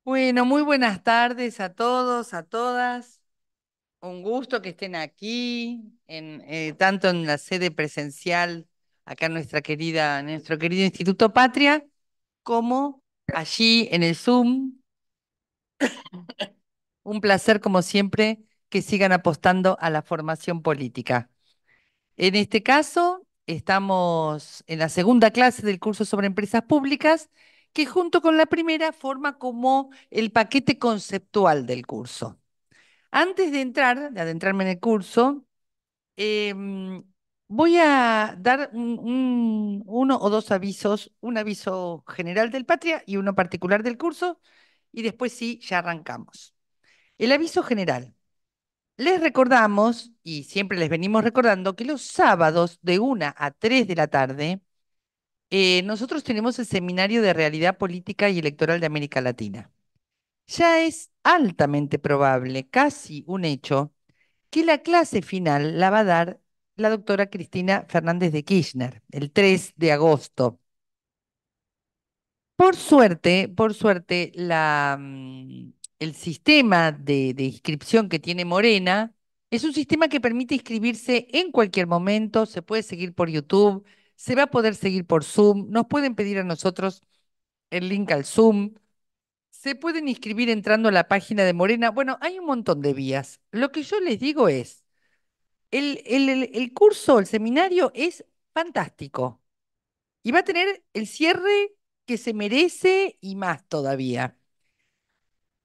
Bueno, muy buenas tardes a todos, a todas. Un gusto que estén aquí, tanto en la sede presencial, acá en nuestro querido Instituto Patria, como allí en el Zoom. Un placer, como siempre, que sigan apostando a la formación política. En este caso, estamos en la segunda clase del curso sobre empresas públicas, que junto con la primera forma como el paquete conceptual del curso. Antes de adentrarme en el curso, em, voy a dar uno o dos avisos, un aviso general del Patria y uno particular del curso, y después sí, ya arrancamos. El aviso general. Les recordamos, y siempre les venimos recordando, que los sábados de 1 a 3 de la tarde, nosotros tenemos el Seminario de Realidad Política y Electoral de América Latina. Ya es altamente probable, casi un hecho, que la clase final la va a dar la doctora Cristina Fernández de Kirchner el 3 de agosto. Por suerte, el sistema de inscripción que tiene Morena es un sistema que permite inscribirse en cualquier momento, se puede seguir por YouTube, se va a poder seguir por Zoom, nos pueden pedir a nosotros el link al Zoom, se pueden inscribir entrando a la página de Morena. Bueno, hay un montón de vías. Lo que yo les digo es, el curso, el seminario es fantástico y va a tener el cierre que se merece y más todavía.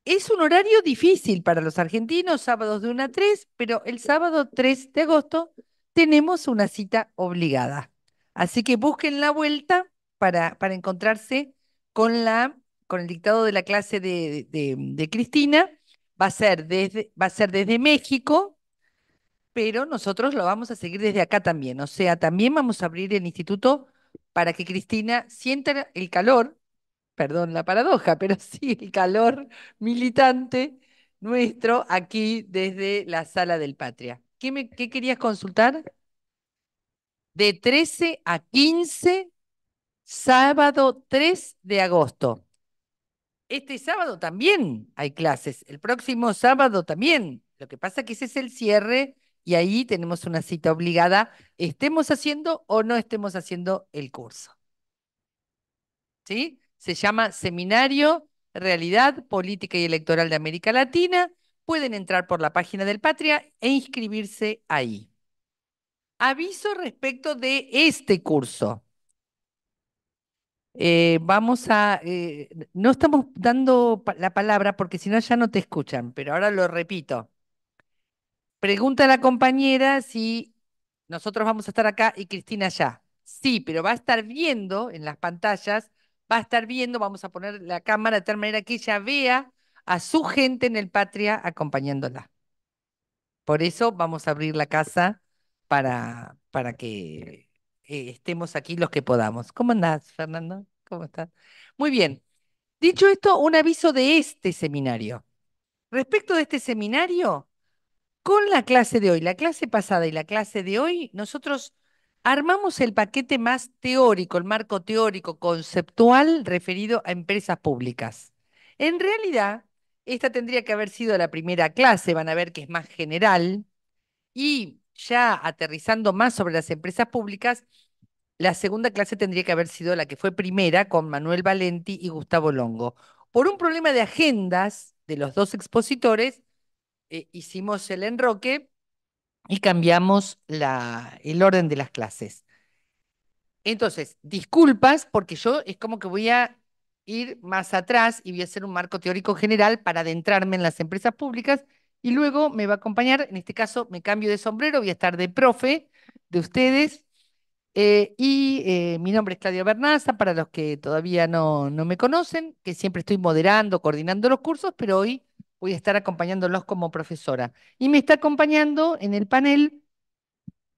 Es un horario difícil para los argentinos, sábados de 1 a 3, pero el sábado 3 de agosto tenemos una cita obligada. Así que busquen la vuelta para encontrarse con con el dictado de la clase de Cristina. Va a ser desde México, pero nosotros lo vamos a seguir desde acá también. O sea, también vamos a abrir el instituto para que Cristina sienta el calor, perdón la paradoja, pero sí el calor militante nuestro aquí desde la sala del Patria. ¿Qué querías consultar? De 13 a 15, sábado 3 de agosto. Este sábado también hay clases, el próximo sábado también. Lo que pasa es que ese es el cierre y ahí tenemos una cita obligada, estemos haciendo o no estemos haciendo el curso. ¿Sí? Se llama Seminario Realidad Política y Electoral de América Latina. Pueden entrar por la página del Patria e inscribirse ahí. Aviso respecto de este curso. No estamos dando la palabra porque si no ya no te escuchan, pero ahora lo repito. Pregunta a la compañera si nosotros vamos a estar acá y Cristina allá. Sí, pero va a estar viendo en las pantallas, va a estar viendo, vamos a poner la cámara de tal manera que ella vea a su gente en el Patria acompañándola. Por eso vamos a abrir la casa para que estemos aquí los que podamos. ¿Cómo andás, Fernando? ¿Cómo estás? Muy bien. Dicho esto, un aviso de este seminario. Respecto de este seminario, con la clase de hoy, la clase pasada y la clase de hoy, nosotros armamos el paquete más teórico, el marco teórico conceptual referido a empresas públicas. En realidad, esta tendría que haber sido la primera clase, van a ver que es más general, y ya aterrizando más sobre las empresas públicas, la segunda clase tendría que haber sido la que fue primera con Manuel Valenti y Gustavo Longo. Por un problema de agendas de los dos expositores, hicimos el enroque y cambiamos el orden de las clases. Entonces, disculpas porque yo es como que voy a ir más atrás y voy a hacer un marco teórico general para adentrarme en las empresas públicas y luego me va a acompañar, en este caso me cambio de sombrero, voy a estar de profe de ustedes. Mi nombre es Claudia Bernaza, para los que todavía no me conocen, que siempre estoy moderando, coordinando los cursos, pero hoy voy a estar acompañándolos como profesora. Y me está acompañando en el panel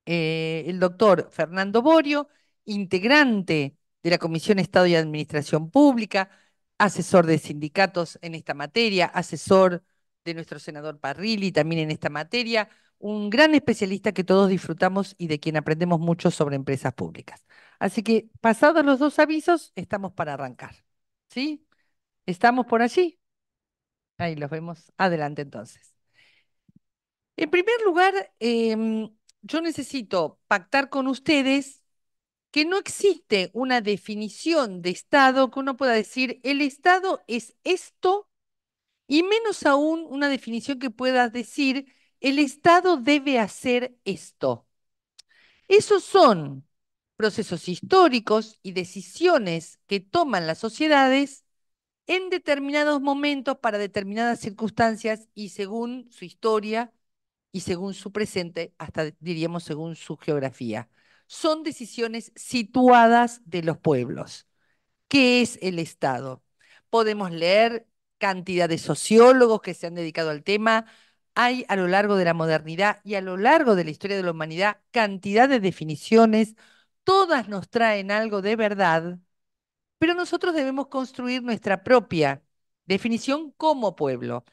el doctor Fernando Borio, integrante de la Comisión Estado y Administración Pública, asesor de sindicatos en esta materia, asesor de nuestro senador Parrilli también en esta materia, un gran especialista que todos disfrutamos y de quien aprendemos mucho sobre empresas públicas. Así que, pasados los dos avisos, estamos para arrancar. ¿Sí? ¿Estamos por allí? Ahí los vemos. Adelante entonces. En primer lugar, yo necesito pactar con ustedes que no existe una definición de Estado que uno pueda decir, el Estado es esto, y menos aún una definición que pueda decir, el Estado debe hacer esto. Esos son procesos históricos y decisiones que toman las sociedades en determinados momentos para determinadas circunstancias y según su historia y según su presente, hasta diríamos según su geografía. Son decisiones situadas de los pueblos. ¿Qué es el Estado? Podemos leer cantidad de sociólogos que se han dedicado al tema. Hay a lo largo de la modernidad y a lo largo de la historia de la humanidad cantidad de definiciones. Todas nos traen algo de verdad, pero nosotros debemos construir nuestra propia definición como pueblo.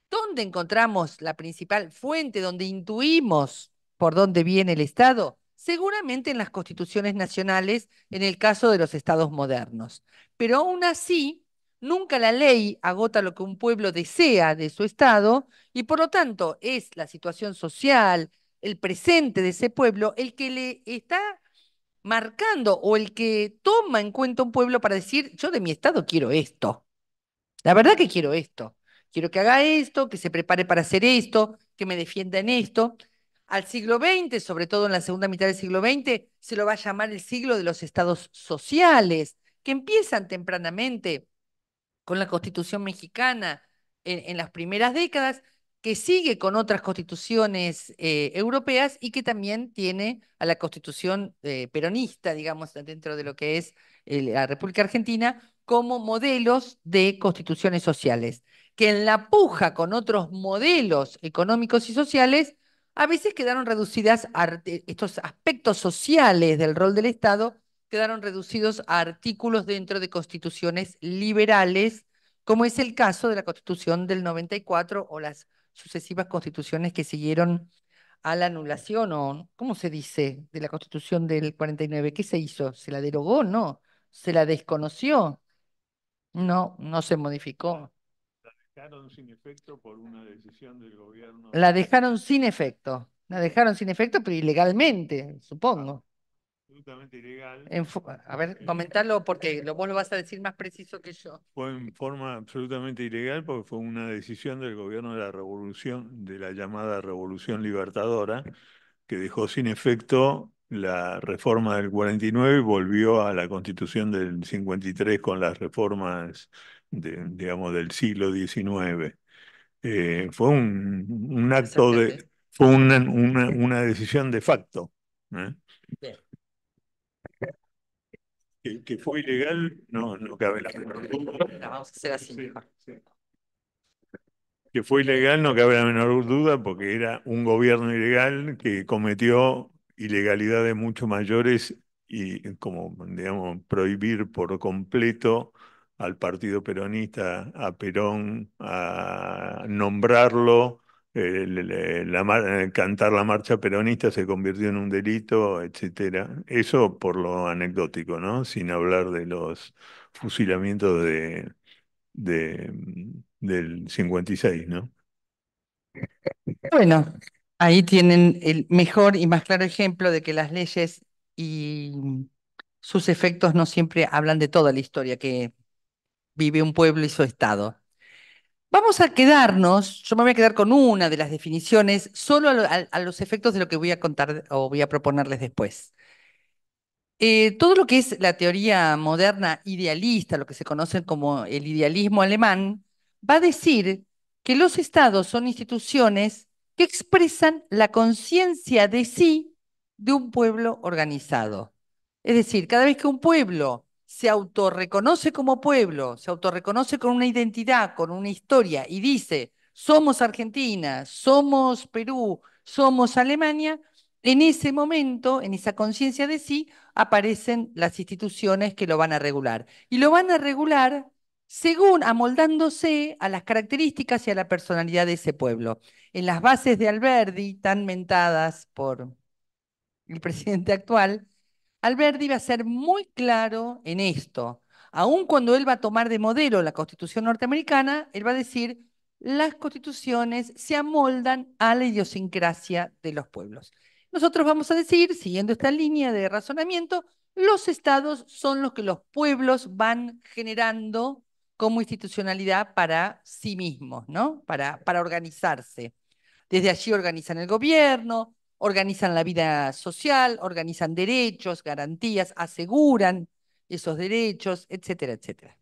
¿Dónde encontramos la principal fuente, donde intuimos por dónde viene el Estado? Seguramente en las constituciones nacionales, en el caso de los estados modernos. Pero aún así, nunca la ley agota lo que un pueblo desea de su Estado y por lo tanto es la situación social, el presente de ese pueblo, el que le está marcando o el que toma en cuenta un pueblo para decir, yo de mi Estado quiero esto. La verdad que quiero esto. Quiero que haga esto, que se prepare para hacer esto, que me defienda en esto. Al siglo XX, sobre todo en la segunda mitad del siglo XX, se lo va a llamar el siglo de los estados sociales, que empiezan tempranamente con la Constitución mexicana en las primeras décadas, que sigue con otras constituciones europeas y que también tiene a la Constitución peronista, digamos, dentro de lo que es la República Argentina, como modelos de constituciones sociales, que en la puja con otros modelos económicos y sociales, a veces quedaron reducidas a estos aspectos sociales del rol del Estado, quedaron reducidos a artículos dentro de constituciones liberales, como es el caso de la Constitución del 94 o las sucesivas constituciones que siguieron a la anulación, o ¿cómo se dice? De la Constitución del 49. ¿Qué se hizo? ¿Se la derogó? No. ¿Se la desconoció? No, no se modificó. Dejaron sin efecto por una decisión del gobierno La de dejaron sin efecto. La dejaron sin efecto, pero ilegalmente, supongo. absolutamente ilegal. A ver, comentalo porque vos lo vas a decir más preciso que yo. Fue en forma absolutamente ilegal porque fue una decisión del gobierno de la revolución, de la llamada Revolución Libertadora, que dejó sin efecto la reforma del 49 y volvió a la Constitución del 53 con las reformas digamos, del siglo XIX. Fue un acto Exactamente. de, fue una decisión de facto, ¿eh? Bien. Que fue ilegal, no cabe la menor duda. La vamos a hacer así Sí, mejor. sí. Que fue ilegal, no cabe la menor duda, porque era un gobierno ilegal que cometió ilegalidades mucho mayores y como, digamos, prohibir por completo al Partido Peronista, a Perón, a nombrarlo, cantar la marcha peronista se convirtió en un delito, etcétera. Eso por lo anecdótico, ¿no? Sin hablar de los fusilamientos del 56, ¿no? Bueno, ahí tienen el mejor y más claro ejemplo de que las leyes y sus efectos no siempre hablan de toda la historia que vive un pueblo y su estado. Vamos a quedarnos, yo me voy a quedar con una de las definiciones, solo a los efectos de lo que voy a contar o voy a proponerles después. Todo lo que es la teoría moderna idealista, lo que se conoce como el idealismo alemán, va a decir que los estados son instituciones que expresan la conciencia de sí de un pueblo organizado. Es decir, cada vez que un pueblo se autorreconoce como pueblo, se autorreconoce con una identidad, con una historia y dice, somos Argentina, somos Perú, somos Alemania, en ese momento, en esa conciencia de sí, aparecen las instituciones que lo van a regular. Y lo van a regular según amoldándose a las características y a la personalidad de ese pueblo. En las bases de Alberdi, tan mentadas por el presidente actual, Alberdi va a ser muy claro en esto. Aun cuando él va a tomar de modelo la Constitución norteamericana, él va a decir, las constituciones se amoldan a la idiosincrasia de los pueblos. Nosotros vamos a decir, siguiendo esta línea de razonamiento, los estados son los que los pueblos van generando como institucionalidad para sí mismos, ¿no? Para organizarse. Desde allí organizan el gobierno, organizan la vida social, organizan derechos, garantías, aseguran esos derechos, etcétera, etcétera.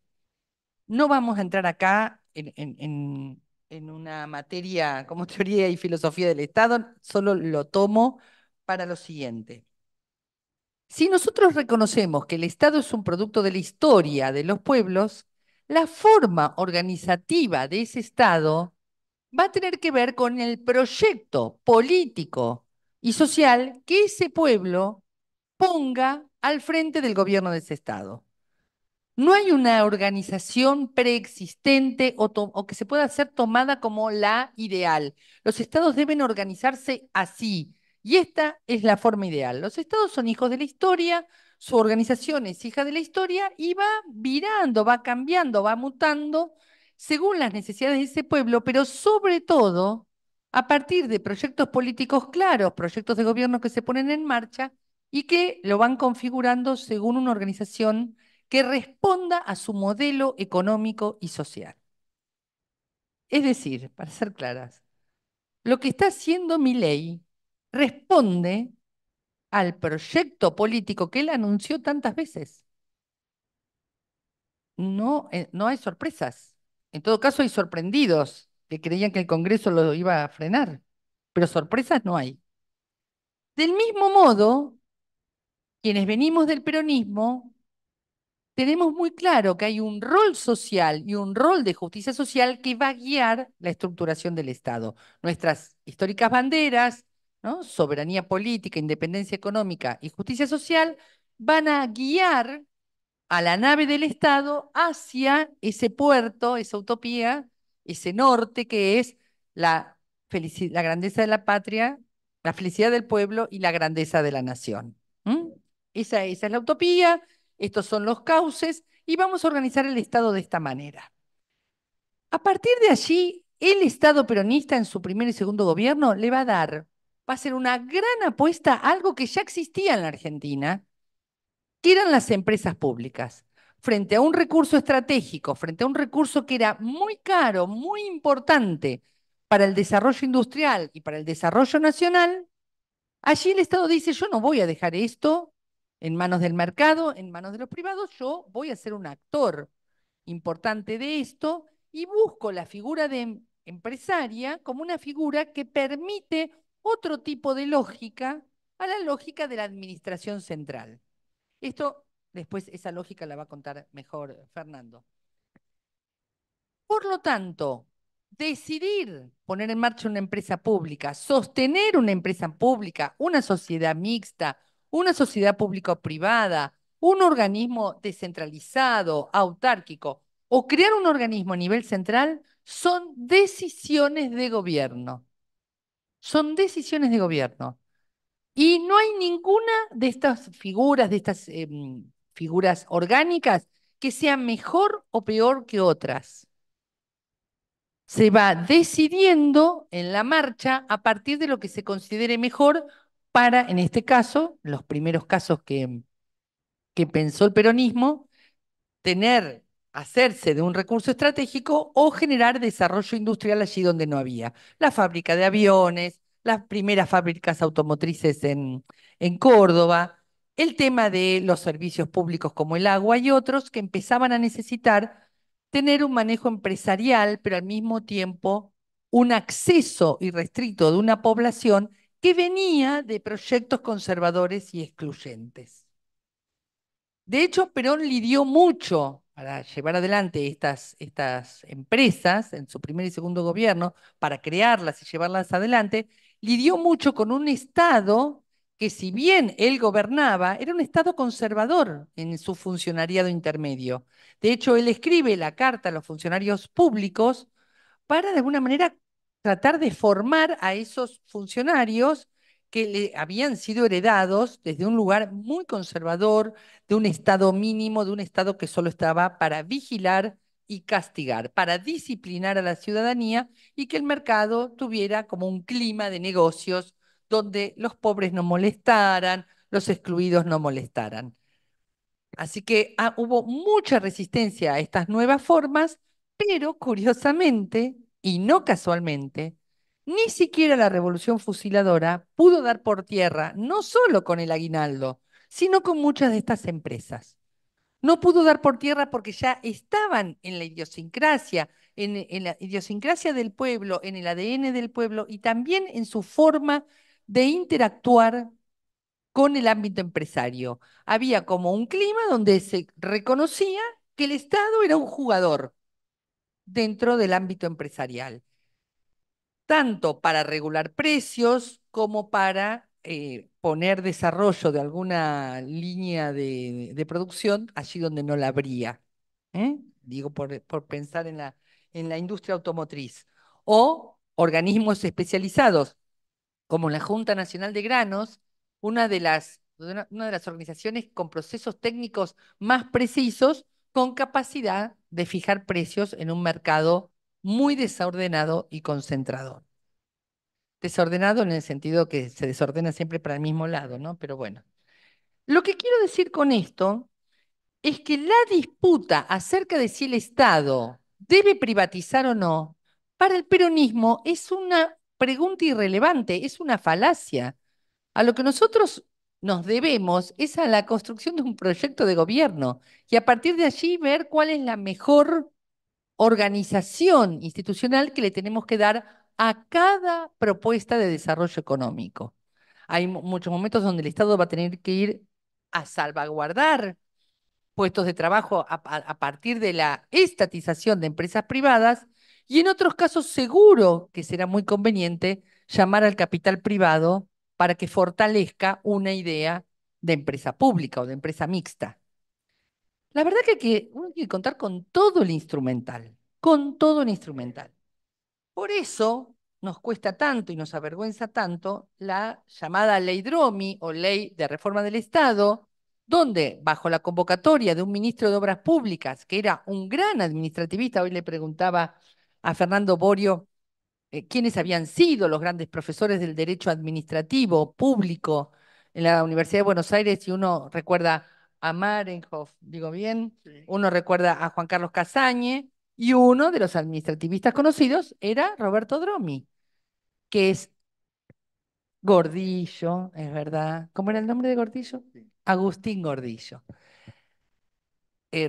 No vamos a entrar acá en una materia como teoría y filosofía del Estado, solo lo tomo para lo siguiente. Si nosotros reconocemos que el Estado es un producto de la historia de los pueblos, la forma organizativa de ese Estado va a tener que ver con el proyecto político y social que ese pueblo ponga al frente del gobierno de ese Estado. No hay una organización preexistente o que se pueda ser tomada como la ideal. Los estados deben organizarse así, y esta es la forma ideal. Los estados son hijos de la historia, su organización es hija de la historia y va virando, va cambiando, va mutando según las necesidades de ese pueblo, pero sobre todo a partir de proyectos políticos claros, proyectos de gobierno que se ponen en marcha y que lo van configurando según una organización que responda a su modelo económico y social. Es decir, para ser claras, lo que está haciendo Milei responde al proyecto político que él anunció tantas veces. No, no hay sorpresas. En todo caso, hay sorprendidos que creían que el Congreso lo iba a frenar, pero sorpresas no hay. Del mismo modo, quienes venimos del peronismo tenemos muy claro que hay un rol social y un rol de justicia social que va a guiar la estructuración del Estado. Nuestras históricas banderas, ¿no? Soberanía política, independencia económica y justicia social, van a guiar a la nave del Estado hacia ese puerto, esa utopía, ese norte que es la grandeza de la patria, la felicidad del pueblo y la grandeza de la nación. ¿Mm? Esa es la utopía, estos son los cauces y vamos a organizar el Estado de esta manera. A partir de allí, el Estado peronista en su primer y segundo gobierno le va a dar, va a ser una gran apuesta a algo que ya existía en la Argentina, que eran las empresas públicas. Frente a un recurso estratégico, frente a un recurso que era muy caro, muy importante para el desarrollo industrial y para el desarrollo nacional, allí el Estado dice, yo no voy a dejar esto en manos del mercado, en manos de los privados, yo voy a ser un actor importante de esto y busco la figura de empresaria como una figura que permite otro tipo de lógica a la lógica de la administración central. Esto, después, esa lógica la va a contar mejor Fernando. Por lo tanto, decidir poner en marcha una empresa pública, sostener una empresa pública, una sociedad mixta, una sociedad público-privada, un organismo descentralizado, autárquico, o crear un organismo a nivel central, son decisiones de gobierno. Son decisiones de gobierno. Y no hay ninguna de estas figuras, de estas figuras orgánicas, que sea mejor o peor que otras. Se va decidiendo en la marcha a partir de lo que se considere mejor para, en este caso, los primeros casos que pensó el peronismo, hacerse de un recurso estratégico o generar desarrollo industrial allí donde no había. La fábrica de aviones, las primeras fábricas automotrices en Córdoba, el tema de los servicios públicos como el agua y otros que empezaban a necesitar tener un manejo empresarial, pero al mismo tiempo un acceso irrestricto de una población que venía de proyectos conservadores y excluyentes. De hecho, Perón lidió mucho para llevar adelante estas empresas en su primer y segundo gobierno, para crearlas y llevarlas adelante, lidió mucho con un Estado que si bien él gobernaba, era un Estado conservador en su funcionariado intermedio. De hecho, él escribe la carta a los funcionarios públicos para de alguna manera tratar de formar a esos funcionarios que le habían sido heredados desde un lugar muy conservador, de un estado mínimo, de un estado que solo estaba para vigilar y castigar, para disciplinar a la ciudadanía y que el mercado tuviera como un clima de negocios donde los pobres no molestaran, los excluidos no molestaran. Así que hubo mucha resistencia a estas nuevas formas, pero curiosamente, y no casualmente, ni siquiera la revolución fusiladora pudo dar por tierra, no solo con el aguinaldo, sino con muchas de estas empresas. No pudo dar por tierra porque ya estaban en la idiosincrasia, en la idiosincrasia del pueblo, en el ADN del pueblo y también en su forma de interactuar con el ámbito empresario. Había como un clima donde se reconocía que el Estado era un jugador dentro del ámbito empresarial, tanto para regular precios como para poner desarrollo de alguna línea de producción allí donde no la habría. Digo, por pensar en la industria automotriz. O organismos especializados como la Junta Nacional de Granos, una de las organizaciones con procesos técnicos más precisos, con capacidad de fijar precios en un mercado muy desordenado y concentrador. Desordenado en el sentido que se desordena siempre para el mismo lado, ¿no? Pero bueno. Lo que quiero decir con esto es que la disputa acerca de si el Estado debe privatizar o no, para el peronismo es una pregunta irrelevante, es una falacia. A lo que nosotros nos debemos es a la construcción de un proyecto de gobierno y a partir de allí ver cuál es la mejor organización institucional que le tenemos que dar a cada propuesta de desarrollo económico. Hay muchos momentos donde el Estado va a tener que ir a salvaguardar puestos de trabajo a partir de la estatización de empresas privadas y en otros casos seguro que será muy conveniente llamar al capital privado para que fortalezca una idea de empresa pública o de empresa mixta. La verdad que, uno tiene que contar con todo el instrumental, con todo el instrumental. Por eso nos cuesta tanto y nos avergüenza tanto la llamada Ley Dromi o Ley de Reforma del Estado, donde bajo la convocatoria de un ministro de Obras Públicas, que era un gran administrativista, hoy le preguntaba a Fernando Borio quiénes habían sido los grandes profesores del derecho administrativo público en la Universidad de Buenos Aires, y uno recuerda a Marenhoff, digo bien, sí. Uno recuerda a Juan Carlos Casañe, y uno de los administrativistas conocidos era Roberto Dromi, que es Gordillo, es verdad. ¿Cómo era el nombre de Gordillo? Sí. Agustín Gordillo.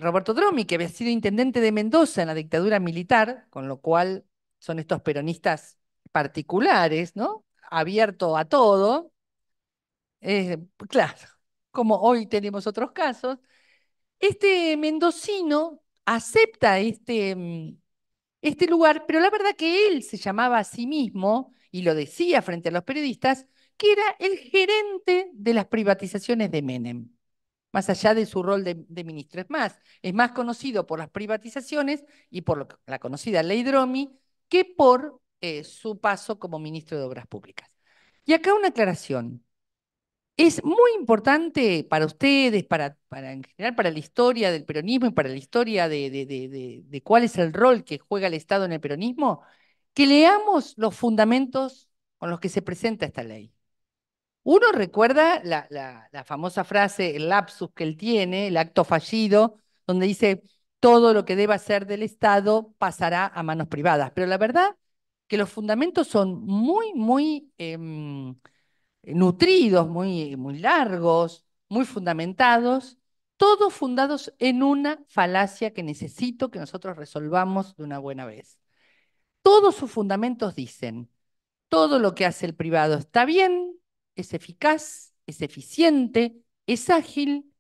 Roberto Dromi, que había sido intendente de Mendoza en la dictadura militar, con lo cual son estos peronistas particulares, ¿no? Abierto a todo. Claro, como hoy tenemos otros casos. Este mendocino acepta este lugar, pero la verdad que él se llamaba a sí mismo, y lo decía frente a los periodistas, que era el gerente de las privatizaciones de Menem, más allá de su rol de ministro. Es más conocido por las privatizaciones y por la conocida Ley Dromi que por su paso como ministro de Obras Públicas. Y acá una aclaración. Es muy importante para ustedes, en general para la historia del peronismo y para la historia de cuál es el rol que juega el Estado en el peronismo, que leamos los fundamentos con los que se presenta esta ley. Uno recuerda la famosa frase, el lapsus que él tiene, el acto fallido, donde dice, todo lo que deba ser del Estado pasará a manos privadas. Pero la verdad que los fundamentos son muy nutridos, muy largos, muy fundamentados, todos fundados en una falacia que necesito que nosotros resolvamos de una buena vez. Todos sus fundamentos dicen, todo lo que hace el privado está bien, es eficaz, es eficiente, es ágil.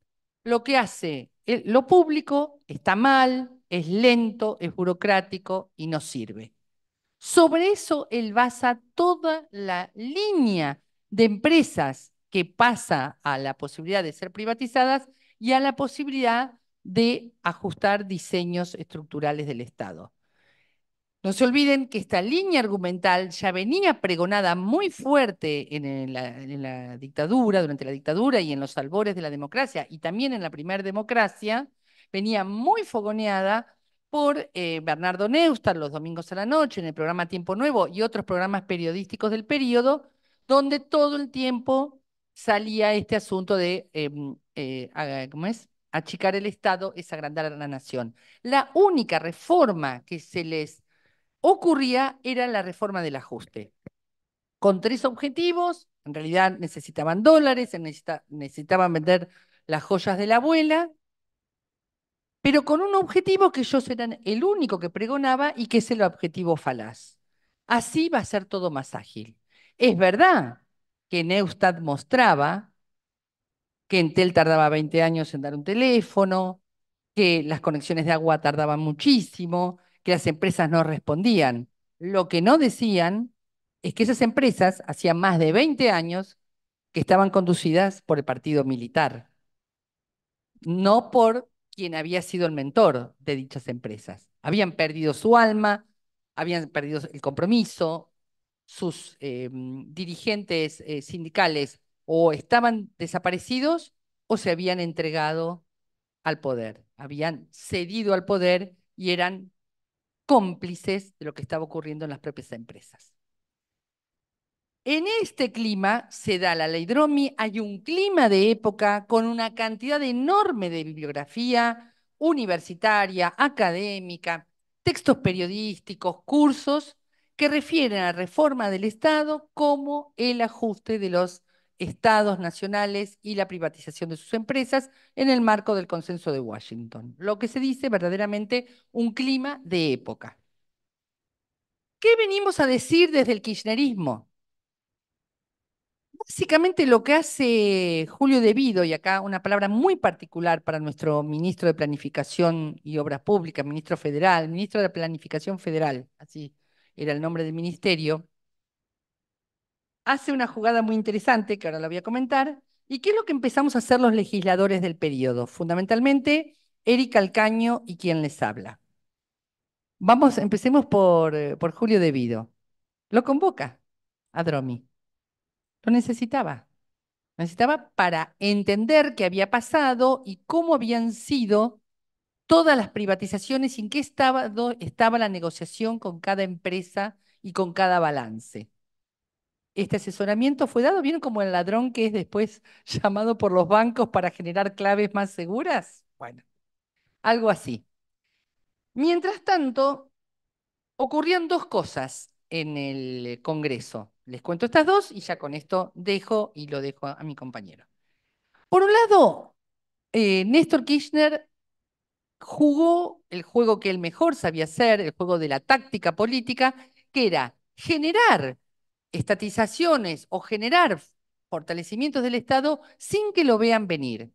Lo que hace lo público está mal, es lento, es burocrático y no sirve. Sobre eso él basa toda la línea de empresas que pasa a la posibilidad de ser privatizadas y a la posibilidad de ajustar diseños estructurales del Estado. No se olviden que esta línea argumental ya venía pregonada muy fuerte en la dictadura, durante la dictadura y en los albores de la democracia, y también en la primera democracia, venía muy fogoneada por Bernardo Neustadt los domingos a la noche en el programa Tiempo Nuevo y otros programas periodísticos del periodo, donde todo el tiempo salía este asunto de, ¿cómo es? Achicar el Estado es agrandar a la nación. La única reforma que se les ocurría era la reforma del ajuste, con tres objetivos. En realidad necesitaban dólares, necesitaban vender las joyas de la abuela, pero con un objetivo que ellos eran el único que pregonaba y que es el objetivo falaz. Así va a ser todo más ágil. Es verdad que Neustadt mostraba que Entel tardaba 20 años en dar un teléfono, que las conexiones de agua tardaban muchísimo, que las empresas no respondían. Lo que no decían es que esas empresas hacían más de 20 años que estaban conducidas por el partido militar, no por quien había sido el mentor de dichas empresas. Habían perdido su alma, habían perdido el compromiso, sus dirigentes sindicales o estaban desaparecidos o se habían entregado al poder, habían cedido al poder y eran cómplices de lo que estaba ocurriendo en las propias empresas. En este clima se da la ley Dromi, hay un clima de época con una cantidad enorme de bibliografía universitaria, académica, textos periodísticos, cursos que refieren a la reforma del Estado como el ajuste de los estados nacionales y la privatización de sus empresas en el marco del consenso de Washington. Lo que se dice verdaderamente un clima de época. ¿Qué venimos a decir desde el kirchnerismo? Básicamente lo que hace Julio De Vido, y acá una palabra muy particular para nuestro ministro de Planificación y Obras Públicas, ministro federal, ministro de Planificación Federal, así era el nombre del ministerio, hace una jugada muy interesante, que ahora la voy a comentar, y qué es lo que empezamos a hacer los legisladores del periodo, fundamentalmente Eric Alcaño y quien les habla. Empecemos por Julio De Vido. Lo convoca a Dromi, lo necesitaba. Necesitaba para entender qué había pasado y cómo habían sido todas las privatizaciones y en qué estaba la negociación con cada empresa y con cada balance. Este asesoramiento fue dado, ¿vieron como el ladrón que es después llamado por los bancos para generar claves más seguras? Bueno, algo así. Mientras tanto, ocurrían dos cosas en el Congreso. Les cuento estas dos y ya con esto dejo y lo dejo a mi compañero. Por un lado, Néstor Kirchner jugó el juego que él mejor sabía hacer, el juego de la táctica política, que era generar estatizaciones o generar fortalecimientos del Estado sin que lo vean venir.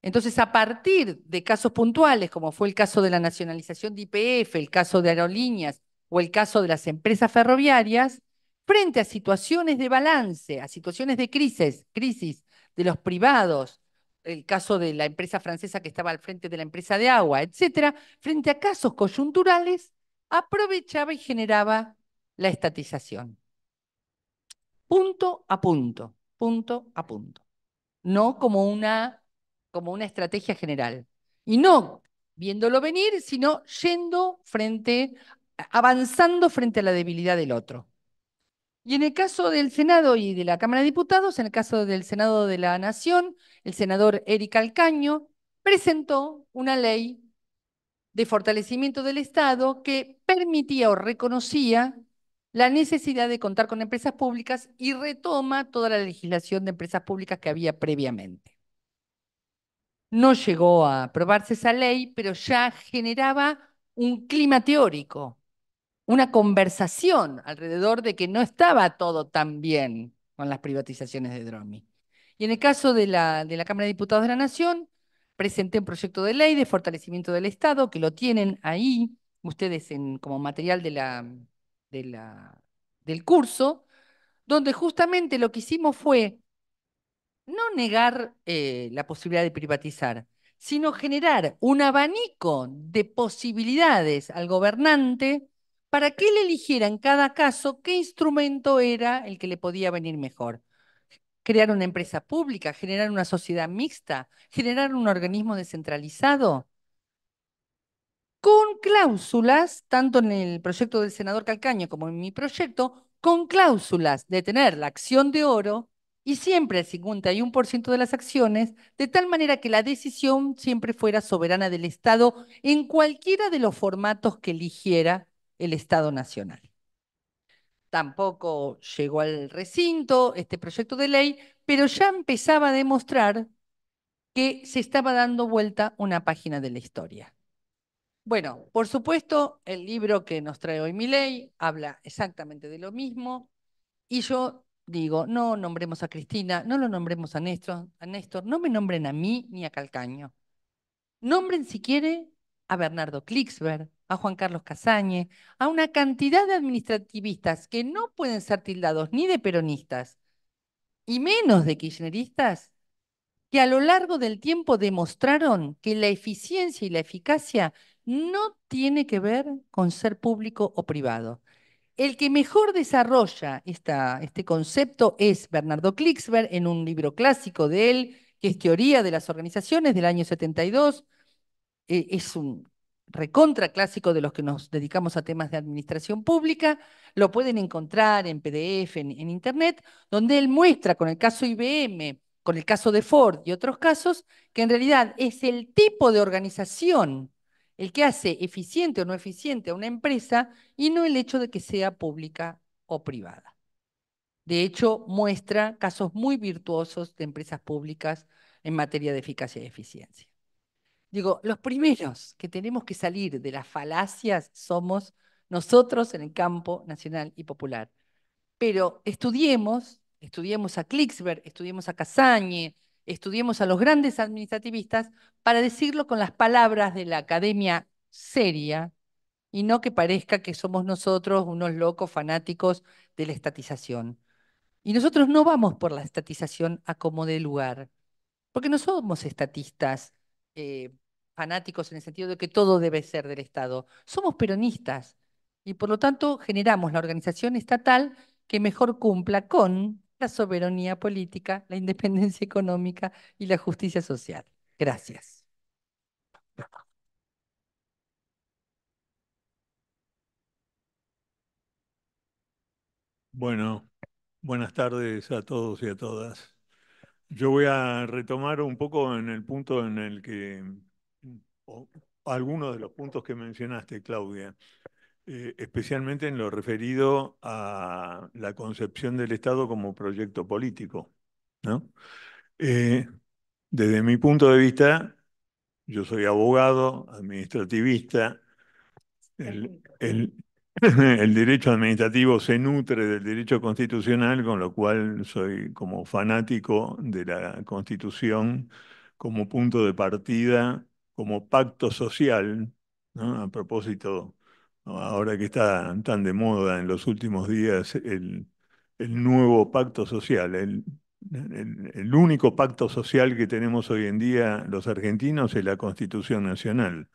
Entonces, a partir de casos puntuales, como fue el caso de la nacionalización de YPF, el caso de aerolíneas o el caso de las empresas ferroviarias, frente a situaciones de balance, a situaciones de crisis de los privados, el caso de la empresa francesa que estaba al frente de la empresa de agua, etcétera, frente a casos coyunturales, aprovechaba y generaba la estatización. Punto a punto, punto a punto, no como una estrategia general. Y no viéndolo venir, sino avanzando frente a la debilidad del otro. Y en el caso del Senado y de la Cámara de Diputados, en el caso del Senado de la Nación, el senador Eric Alcaño presentó una ley de fortalecimiento del Estado que permitía o reconocía la necesidad de contar con empresas públicas y retoma toda la legislación de empresas públicas que había previamente. No llegó a aprobarse esa ley, pero ya generaba un clima teórico, una conversación alrededor de que no estaba todo tan bien con las privatizaciones de Dromi. Y en el caso de la Cámara de Diputados de la Nación, presenté un proyecto de ley de fortalecimiento del Estado, que lo tienen ahí ustedes como material de del curso, donde justamente lo que hicimos fue no negar la posibilidad de privatizar, sino generar un abanico de posibilidades al gobernante para que él eligiera en cada caso qué instrumento era el que le podía venir mejor. Crear una empresa pública, generar una sociedad mixta, generar un organismo descentralizado, con cláusulas, tanto en el proyecto del senador Calcaño como en mi proyecto, con cláusulas de tener la acción de oro y siempre el 51% de las acciones, de tal manera que la decisión siempre fuera soberana del Estado en cualquiera de los formatos que eligiera el Estado nacional. Tampoco llegó al recinto este proyecto de ley, pero ya empezaba a demostrar que se estaba dando vuelta una página de la historia. Bueno, por supuesto, el libro que nos trae hoy Milei habla exactamente de lo mismo y yo digo, no nombremos a Cristina, no lo nombremos a Néstor, no me nombren a mí ni a Calcaño. Nombren si quiere a Bernardo Klicksberg, a Juan Carlos Casañe, a una cantidad de administrativistas que no pueden ser tildados ni de peronistas y menos de kirchneristas, que a lo largo del tiempo demostraron que la eficiencia y la eficacia no tiene que ver con ser público o privado. El que mejor desarrolla este concepto es Bernardo Klicksberg en un libro clásico de él, que es Teoría de las Organizaciones del año 72. Es un recontra clásico de los que nos dedicamos a temas de administración pública. Lo pueden encontrar en PDF, en Internet, donde él muestra con el caso IBM, con el caso de Ford y otros casos, que en realidad es el tipo de organización el que hace eficiente o no eficiente a una empresa y no el hecho de que sea pública o privada. De hecho, muestra casos muy virtuosos de empresas públicas en materia de eficacia y eficiencia. Digo, los primeros que tenemos que salir de las falacias somos nosotros en el campo nacional y popular. Pero estudiemos a Klicksberg, estudiemos a Casañe, estudiemos a los grandes administrativistas para decirlo con las palabras de la academia seria y no que parezca que somos nosotros unos locos fanáticos de la estatización. Y nosotros no vamos por la estatización a como de lugar. Porque no somos estatistas eh, fanáticos en el sentido de que todo debe ser del Estado. Somos peronistas y por lo tanto generamos la organización estatal que mejor cumpla con la soberanía política, la independencia económica y la justicia social. Gracias. Bueno, buenas tardes a todos y a todas. Yo voy a retomar un poco en el punto en el que, o algunos de los puntos que mencionaste, Claudia, especialmente en lo referido a la concepción del Estado como proyecto político, ¿no? Eh, Desde mi punto de vista, yo soy abogado, administrativista. El el derecho administrativo se nutre del derecho constitucional, con lo cual soy como fanático de la Constitución como punto de partida, como pacto social, ¿no? A propósito, ahora que está tan de moda en los últimos días el nuevo pacto social, el único pacto social que tenemos hoy en día los argentinos es la Constitución Nacional.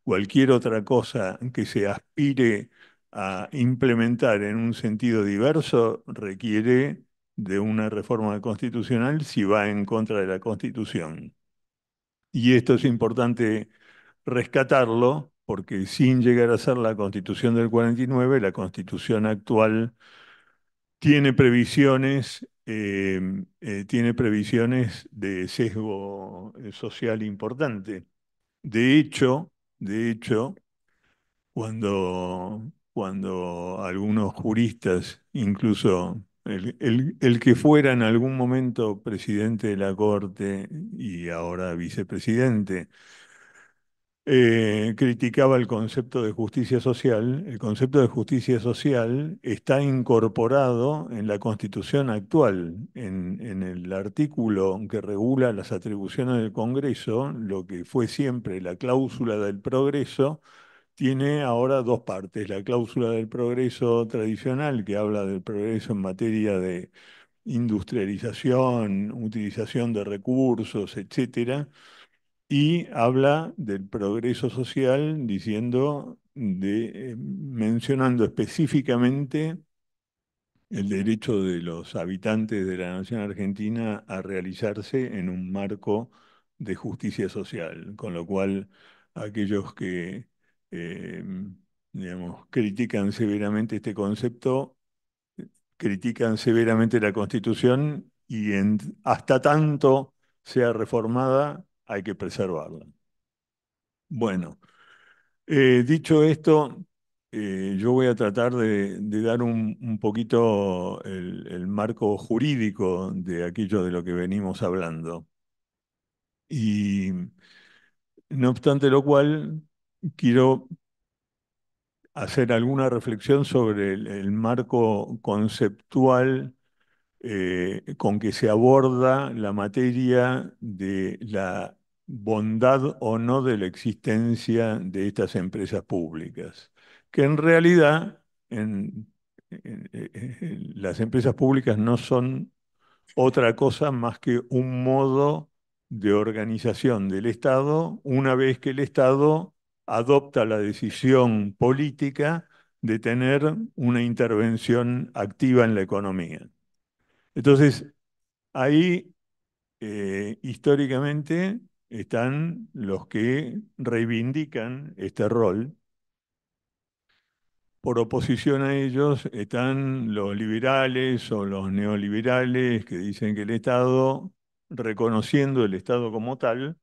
Cualquier otra cosa que se aspire a implementar en un sentido diverso requiere de una reforma constitucional si va en contra de la Constitución. Y esto es importante rescatarlo porque sin llegar a ser la Constitución del 49, la Constitución actual tiene previsiones de sesgo social importante. De hecho, de hecho, cuando algunos juristas, incluso el que fuera en algún momento presidente de la Corte y ahora vicepresidente, criticaba el concepto de justicia social. El concepto de justicia social está incorporado en la Constitución actual, en el artículo que regula las atribuciones del Congreso, lo que fue siempre la cláusula del progreso tiene ahora dos partes. La cláusula del progreso tradicional, que habla del progreso en materia de industrialización, utilización de recursos, etcétera, y habla del progreso social mencionando específicamente el derecho de los habitantes de la nación argentina a realizarse en un marco de justicia social, con lo cual aquellos eh, digamos, critican severamente este concepto, critican severamente la Constitución y hasta tanto sea reformada, hay que preservarla. Bueno, dicho esto, yo voy a tratar de dar un poquito el marco jurídico de aquello de lo que venimos hablando. Y no obstante lo cual, quiero hacer alguna reflexión sobre el marco conceptual con que se aborda la materia de la bondad o no de la existencia de estas empresas públicas, que en realidad las empresas públicas no son otra cosa más que un modo de organización del Estado una vez que el Estado adopta la decisión política de tener una intervención activa en la economía. Entonces, ahí históricamente están los que reivindican este rol. Por oposición a ellos están los liberales o los neoliberales que dicen que el Estado, reconociendo el Estado como tal,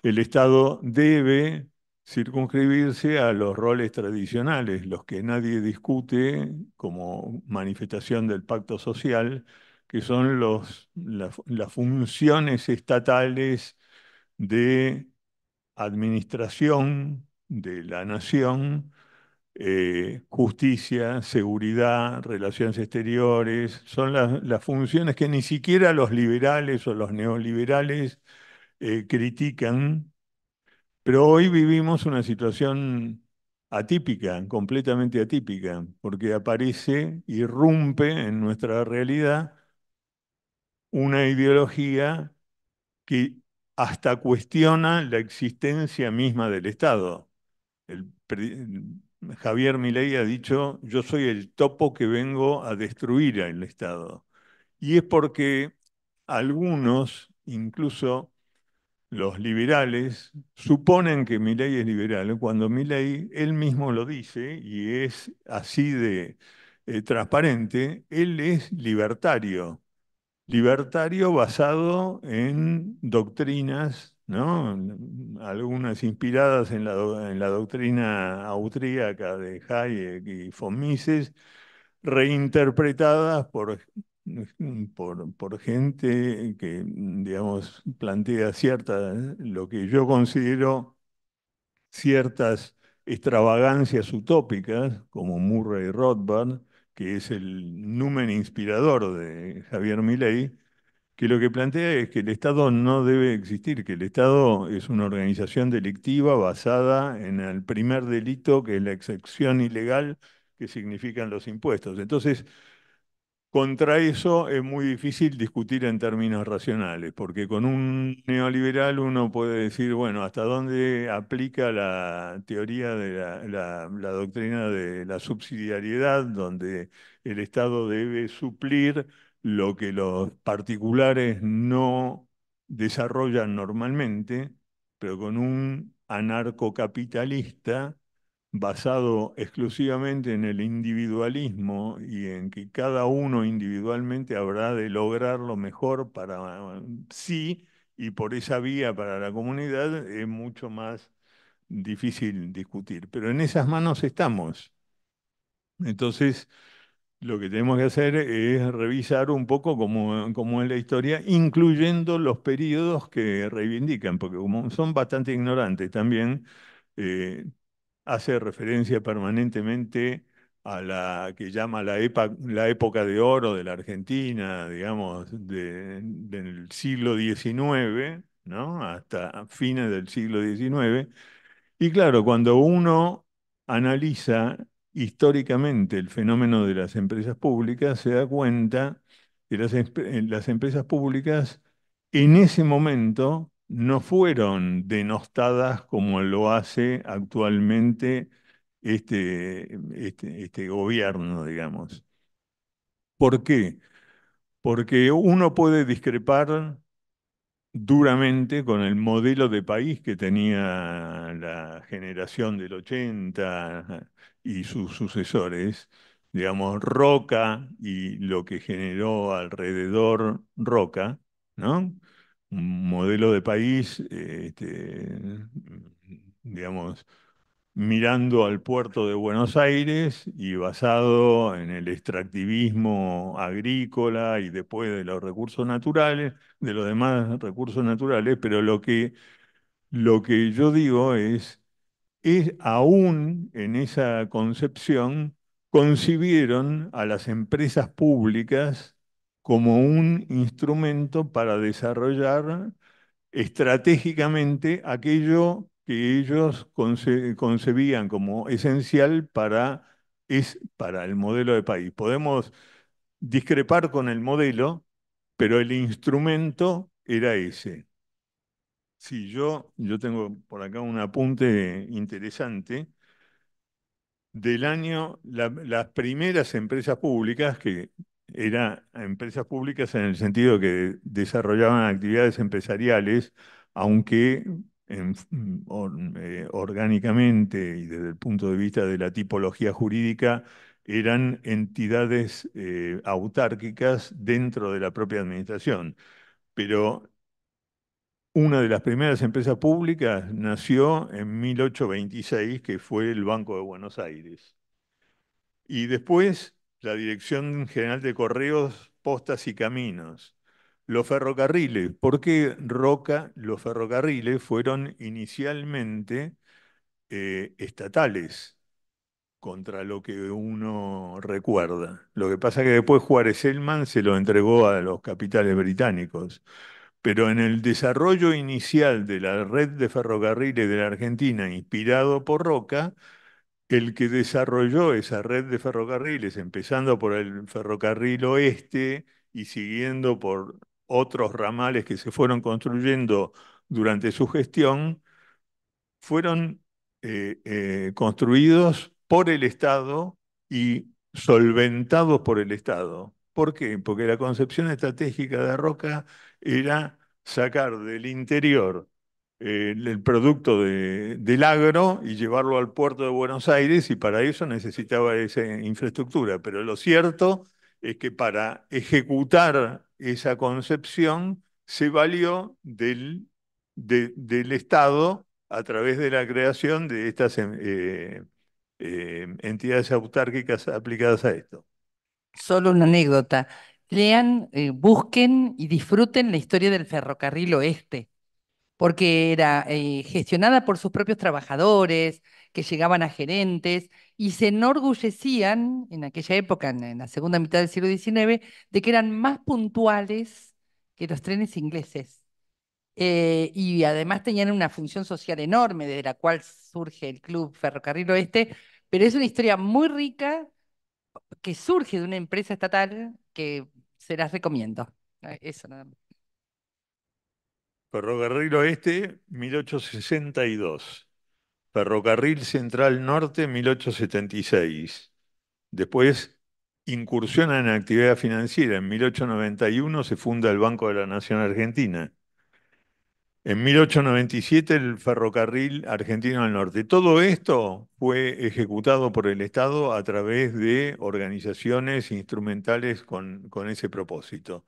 el Estado debe circunscribirse a los roles tradicionales, los que nadie discute como manifestación del pacto social, que son las funciones estatales de administración de la nación, justicia, seguridad, relaciones exteriores, son las funciones que ni siquiera los liberales o los neoliberales critican, pero hoy vivimos una situación atípica, completamente atípica, porque aparece, irrumpe en nuestra realidad una ideología que hasta cuestiona la existencia misma del Estado. El Javier Milei ha dicho, yo soy el topo que vengo a destruir el Estado. Y es porque algunos, incluso los liberales, suponen que Milei es liberal, cuando Milei él mismo lo dice y es así de transparente, él es libertario. Libertario basado en doctrinas, ¿no? Algunas inspiradas en la doctrina austríaca de Hayek y von Mises, reinterpretadas por gente que, digamos, plantea lo que yo considero ciertas extravagancias utópicas, como Murray Rothbard, que es el numen inspirador de Javier Milei, que lo que plantea es que el Estado no debe existir, que el Estado es una organización delictiva basada en el primer delito, que es la excepción ilegal que significan los impuestos. Entonces, contra eso es muy difícil discutir en términos racionales, porque con un neoliberal uno puede decir, bueno, ¿hasta dónde aplica la teoría de la doctrina de la subsidiariedad, donde el Estado debe suplir lo que los particulares no desarrollan normalmente, pero con un anarcocapitalista basado exclusivamente en el individualismo y en que cada uno individualmente habrá de lograr lo mejor para sí y por esa vía para la comunidad, es mucho más difícil discutir. Pero en esas manos estamos. Entonces, lo que tenemos que hacer es revisar un poco cómo es la historia, incluyendo los periodos que reivindican, porque como son bastante ignorantes también, eh, hace referencia permanentemente a la que llama la época de oro de la Argentina, digamos, del siglo XIX, ¿no? Hasta fines del siglo XIX. Y claro, cuando uno analiza históricamente el fenómeno de las empresas públicas, se da cuenta que las empresas públicas en ese momento no fueron denostadas como lo hace actualmente este gobierno, digamos. ¿Por qué? Porque uno puede discrepar duramente con el modelo de país que tenía la generación del 80 y sus sucesores, digamos, Roca y lo que generó alrededor Roca, ¿no? Un modelo de país, digamos, mirando al puerto de Buenos Aires y basado en el extractivismo agrícola y después de los recursos naturales, de los demás recursos naturales, pero lo que yo digo es aún en esa concepción, concibieron a las empresas públicas como un instrumento para desarrollar estratégicamente aquello que ellos concebían como esencial para el modelo de país. Podemos discrepar con el modelo, pero el instrumento era ese. Sí, yo tengo por acá un apunte interesante del año, las primeras empresas públicas, que eran empresas públicas en el sentido que desarrollaban actividades empresariales, aunque orgánicamente y desde el punto de vista de la tipología jurídica, eran entidades autárquicas dentro de la propia administración. Pero una de las primeras empresas públicas nació en 1826, que fue el Banco de Buenos Aires. Y después la Dirección General de Correos, Postas y Caminos. Los ferrocarriles, ¿por qué Roca? Los ferrocarriles fueron inicialmente estatales, contra lo que uno recuerda. Lo que pasa es que después Juárez Selman se lo entregó a los capitales británicos. Pero en el desarrollo inicial de la red de ferrocarriles de la Argentina, inspirado por Roca, el que desarrolló esa red de ferrocarriles, empezando por el ferrocarril oeste y siguiendo por otros ramales que se fueron construyendo durante su gestión, fueron construidos por el Estado y solventados por el Estado. ¿Por qué? Porque la concepción estratégica de Roca era sacar del interior el producto del agro y llevarlo al puerto de Buenos Aires, y para eso necesitaba esa infraestructura. Pero lo cierto es que para ejecutar esa concepción se valió del Estado a través de la creación de estas entidades autárquicas aplicadas a esto. Solo una anécdota. Lean, busquen y disfruten la historia del ferrocarril oeste, porque era gestionada por sus propios trabajadores, que llegaban a gerentes y se enorgullecían en aquella época, en la segunda mitad del siglo XIX, de que eran más puntuales que los trenes ingleses. Y además tenían una función social enorme, desde la cual surge el Club Ferrocarril Oeste, pero es una historia muy rica que surge de una empresa estatal que se las recomiendo. Eso nada más. Ferrocarril Oeste, 1862. Ferrocarril Central Norte, 1876. Después incursiona en actividad financiera. En 1891 se funda el Banco de la Nación Argentina. En 1897 el ferrocarril argentino al norte. Todo esto fue ejecutado por el Estado a través de organizaciones instrumentales con ese propósito.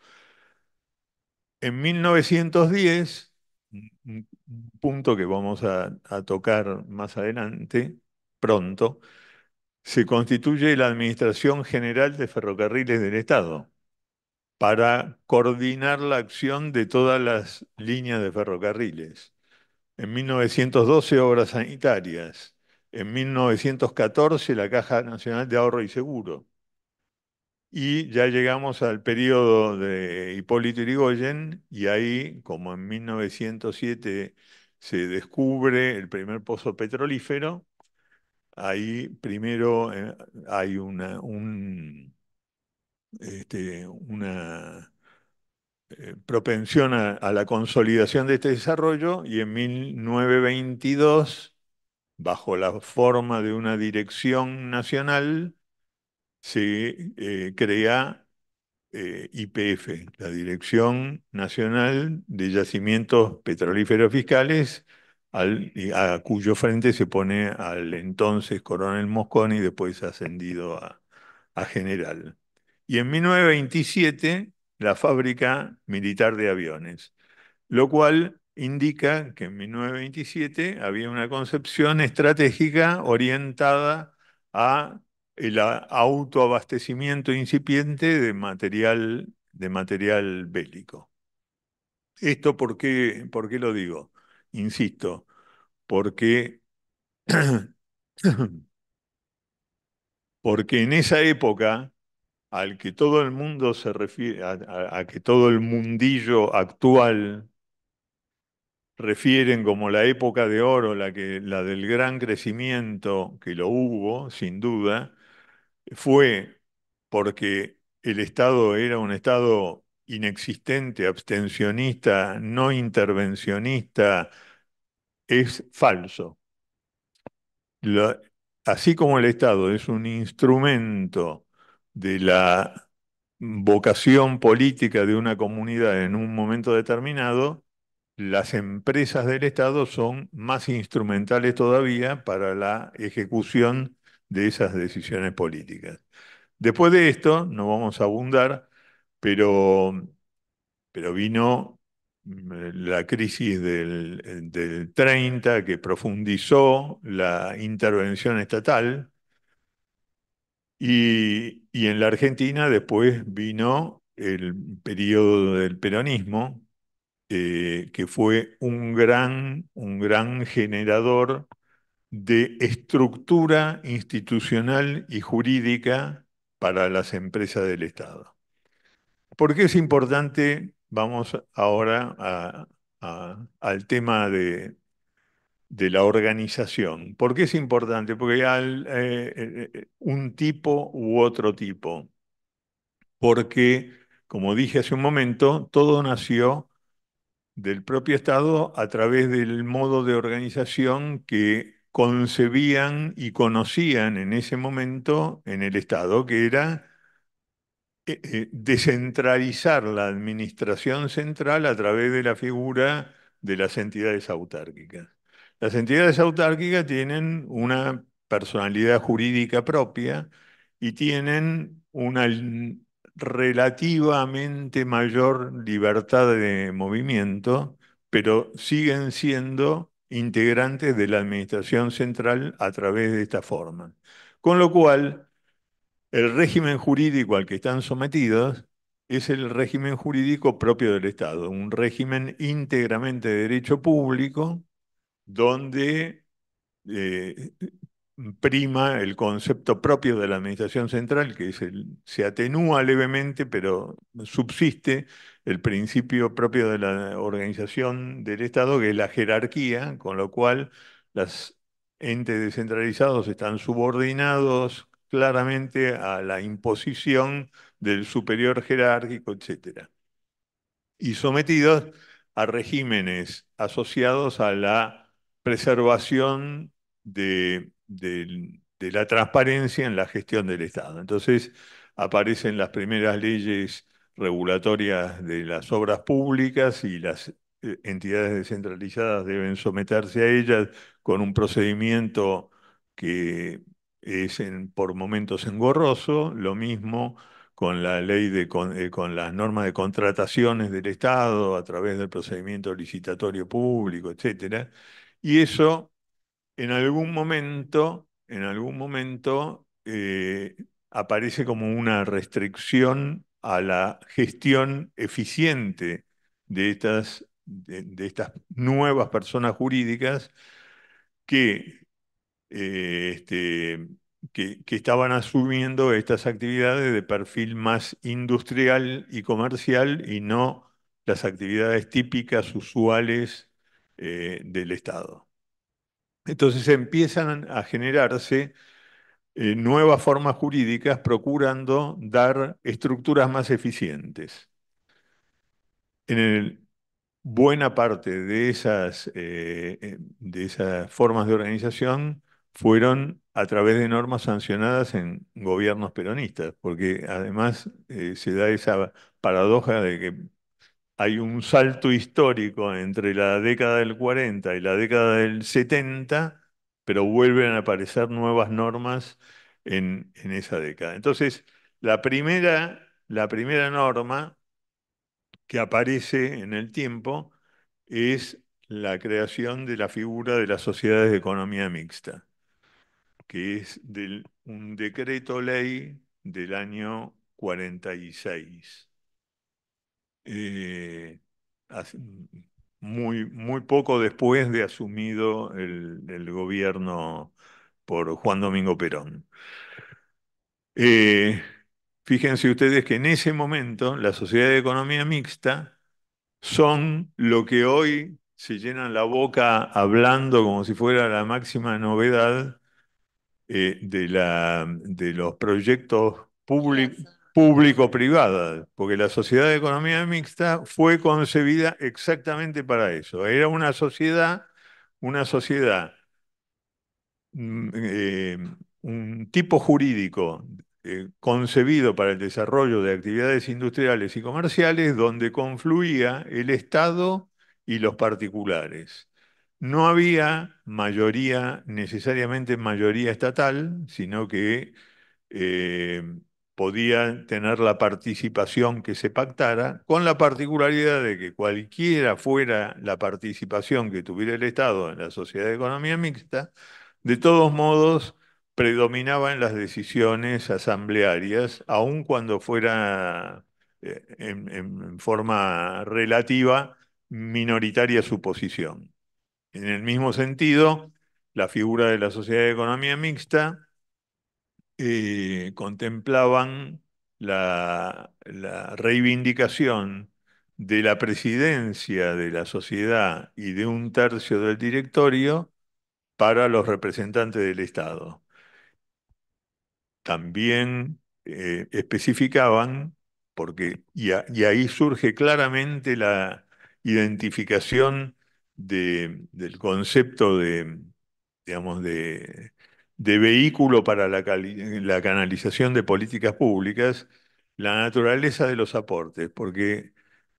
En 1910, un punto que vamos a tocar más adelante, pronto, se constituye la Administración General de Ferrocarriles del Estado para coordinar la acción de todas las líneas de ferrocarriles. En 1912, obras sanitarias. En 1914, la Caja Nacional de Ahorro y Seguro. Y ya llegamos al periodo de Hipólito Yrigoyen, y ahí, como en 1907 se descubre el primer pozo petrolífero, ahí primero hay una propensión a la consolidación de este desarrollo, y en 1922, bajo la forma de una dirección nacional, se crea YPF, la Dirección Nacional de Yacimientos Petrolíferos Fiscales, a cuyo frente se pone al entonces coronel Mosconi, después ascendido a general. Y en 1927, la Fábrica Militar de Aviones, lo cual indica que en 1927 había una concepción estratégica orientada a el autoabastecimiento incipiente de material bélico. ¿Esto por qué lo digo? Insisto, porque, porque en esa época al que todo el mundo se refiere, a que todo el mundillo actual refieren como la época de oro, la del gran crecimiento, que lo hubo, sin duda, fue porque el Estado era un Estado inexistente, abstencionista, no intervencionista, es falso. La- Así como el Estado es un instrumento de la vocación política de una comunidad en un momento determinado, las empresas del Estado son más instrumentales todavía para la ejecución de esas decisiones políticas. Después de esto, no vamos a abundar, pero, pero vino la crisis del 30 que profundizó la intervención estatal y en la Argentina después vino el periodo del peronismo, que fue un gran generador de estructura institucional y jurídica para las empresas del Estado. ¿Por qué es importante? Vamos ahora al tema de la organización. ¿Por qué es importante? Porque un tipo u otro tipo. Porque, como dije hace un momento, todo nació del propio Estado a través del modo de organización que concebían y conocían en ese momento en el Estado, que era descentralizar la administración central a través de la figura de las entidades autárquicas. Las entidades autárquicas tienen una personalidad jurídica propia y tienen una relativamente mayor libertad de movimiento, pero siguen siendo integrantes de la administración central a través de esta forma. Con lo cual, el régimen jurídico al que están sometidos es el régimen jurídico propio del Estado, un régimen íntegramente de derecho público donde eh, prima el concepto propio de la administración central, que se atenúa levemente, pero subsiste el principio propio de la organización del Estado, que es la jerarquía, con lo cual los entes descentralizados están subordinados claramente a la imposición del superior jerárquico, etcétera, y sometidos a regímenes asociados a la preservación de la transparencia en la gestión del Estado. Entonces aparecen las primeras leyes regulatorias de las obras públicas y las entidades descentralizadas deben someterse a ellas con un procedimiento que es por momentos engorroso, lo mismo con la ley con las normas de contrataciones del Estado a través del procedimiento licitatorio público, etcétera. Y eso en algún momento aparece como una restricción a la gestión eficiente de estas nuevas personas jurídicas que que estaban asumiendo estas actividades de perfil más industrial y comercial y no las actividades típicas, usuales, del Estado. Entonces empiezan a generarse nuevas formas jurídicas procurando dar estructuras más eficientes. En buena parte de esas formas de organización fueron a través de normas sancionadas en gobiernos peronistas, porque además se da esa paradoja de que hay un salto histórico entre la década del 40 y la década del 70, pero vuelven a aparecer nuevas normas en esa década. Entonces, la primera norma que aparece en el tiempo es la creación de la figura de las sociedades de economía mixta, que es un decreto ley del año 46. eh, hace- muy, muy poco después de asumido el gobierno por Juan Domingo Perón. Eh, Fíjense ustedes que en ese momento la sociedad de economía mixta son lo que hoy se llenan la boca hablando como si fuera la máxima novedad de los proyectos público-privados, porque la sociedad de economía mixta fue concebida exactamente para eso. Era una sociedad, mm, eh, un tipo jurídico concebido para el desarrollo de actividades industriales y comerciales donde confluía el Estado y los particulares. No había mayoría, necesariamente mayoría estatal, sino que eh, podía tener la participación que se pactara, con la particularidad de que cualquiera fuera la participación que tuviera el Estado en la sociedad de economía mixta, de todos modos predominaban las decisiones asamblearias, aun cuando fuera en forma relativa minoritaria su posición. En el mismo sentido, la figura de la sociedad de economía mixta contemplaban la reivindicación de la presidencia de la sociedad y de un tercio del directorio para los representantes del Estado. También especificaban, y ahí surge claramente la identificación del concepto digamos, de vehículo para la canalización de políticas públicas, la naturaleza de los aportes, porque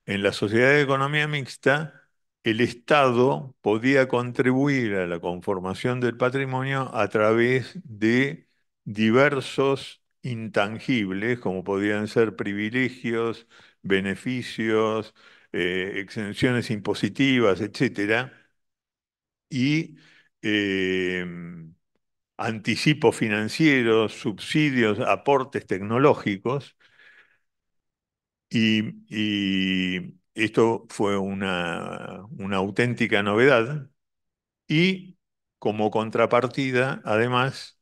en la sociedad de economía mixta, el Estado podía contribuir a la conformación del patrimonio a través de diversos intangibles, como podían ser privilegios, beneficios, exenciones impositivas, etcétera, y eh, anticipos financieros, subsidios, aportes tecnológicos, y esto fue una auténtica novedad, y como contrapartida, además,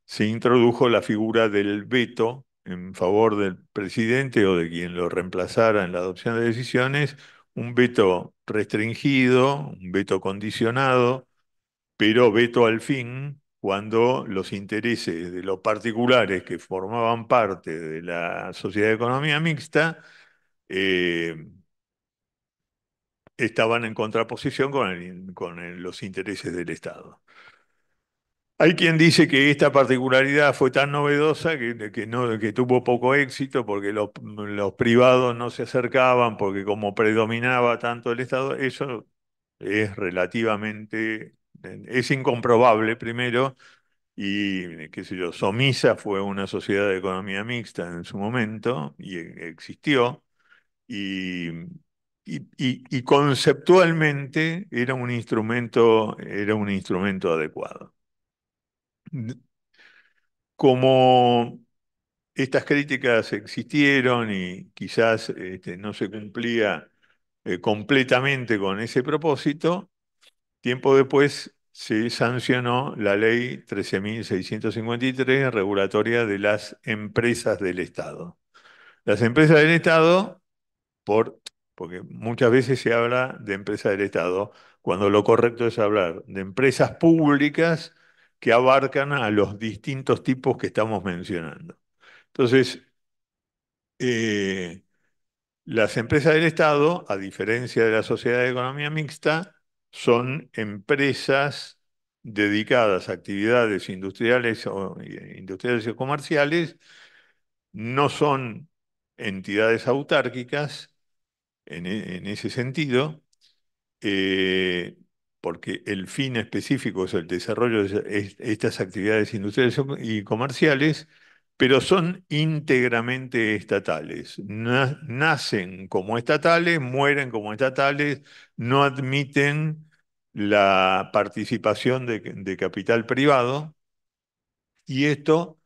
se introdujo la figura del veto en favor del presidente o de quien lo reemplazara en la adopción de decisiones, un veto restringido, un veto condicionado, pero veto al fin cuando los intereses de los particulares que formaban parte de la sociedad de economía mixta eh, estaban en contraposición con los intereses del Estado. Hay quien dice que esta particularidad fue tan novedosa que tuvo poco éxito porque los privados no se acercaban, porque como predominaba tanto el Estado, eso es es incomprobable primero, y qué sé yo, Somisa fue una sociedad de economía mixta en su momento y existió, y, y conceptualmente era un instrumento adecuado. Como estas críticas existieron y quizás no se cumplía completamente con ese propósito, tiempo después se sancionó la ley 13.653, regulatoria de las empresas del Estado. Las empresas del Estado, por, porque muchas veces se habla de empresas del Estado, cuando lo correcto es hablar de empresas públicas que abarcan a los distintos tipos que estamos mencionando. Entonces, eh, las empresas del Estado, a diferencia de la sociedad de economía mixta, son empresas dedicadas a actividades industriales o comerciales, no son entidades autárquicas en ese sentido, eh, porque el fin específico es el desarrollo de estas actividades industriales y comerciales, pero son íntegramente estatales. Nacen como estatales, mueren como estatales, no admiten la participación de capital privado, y esto,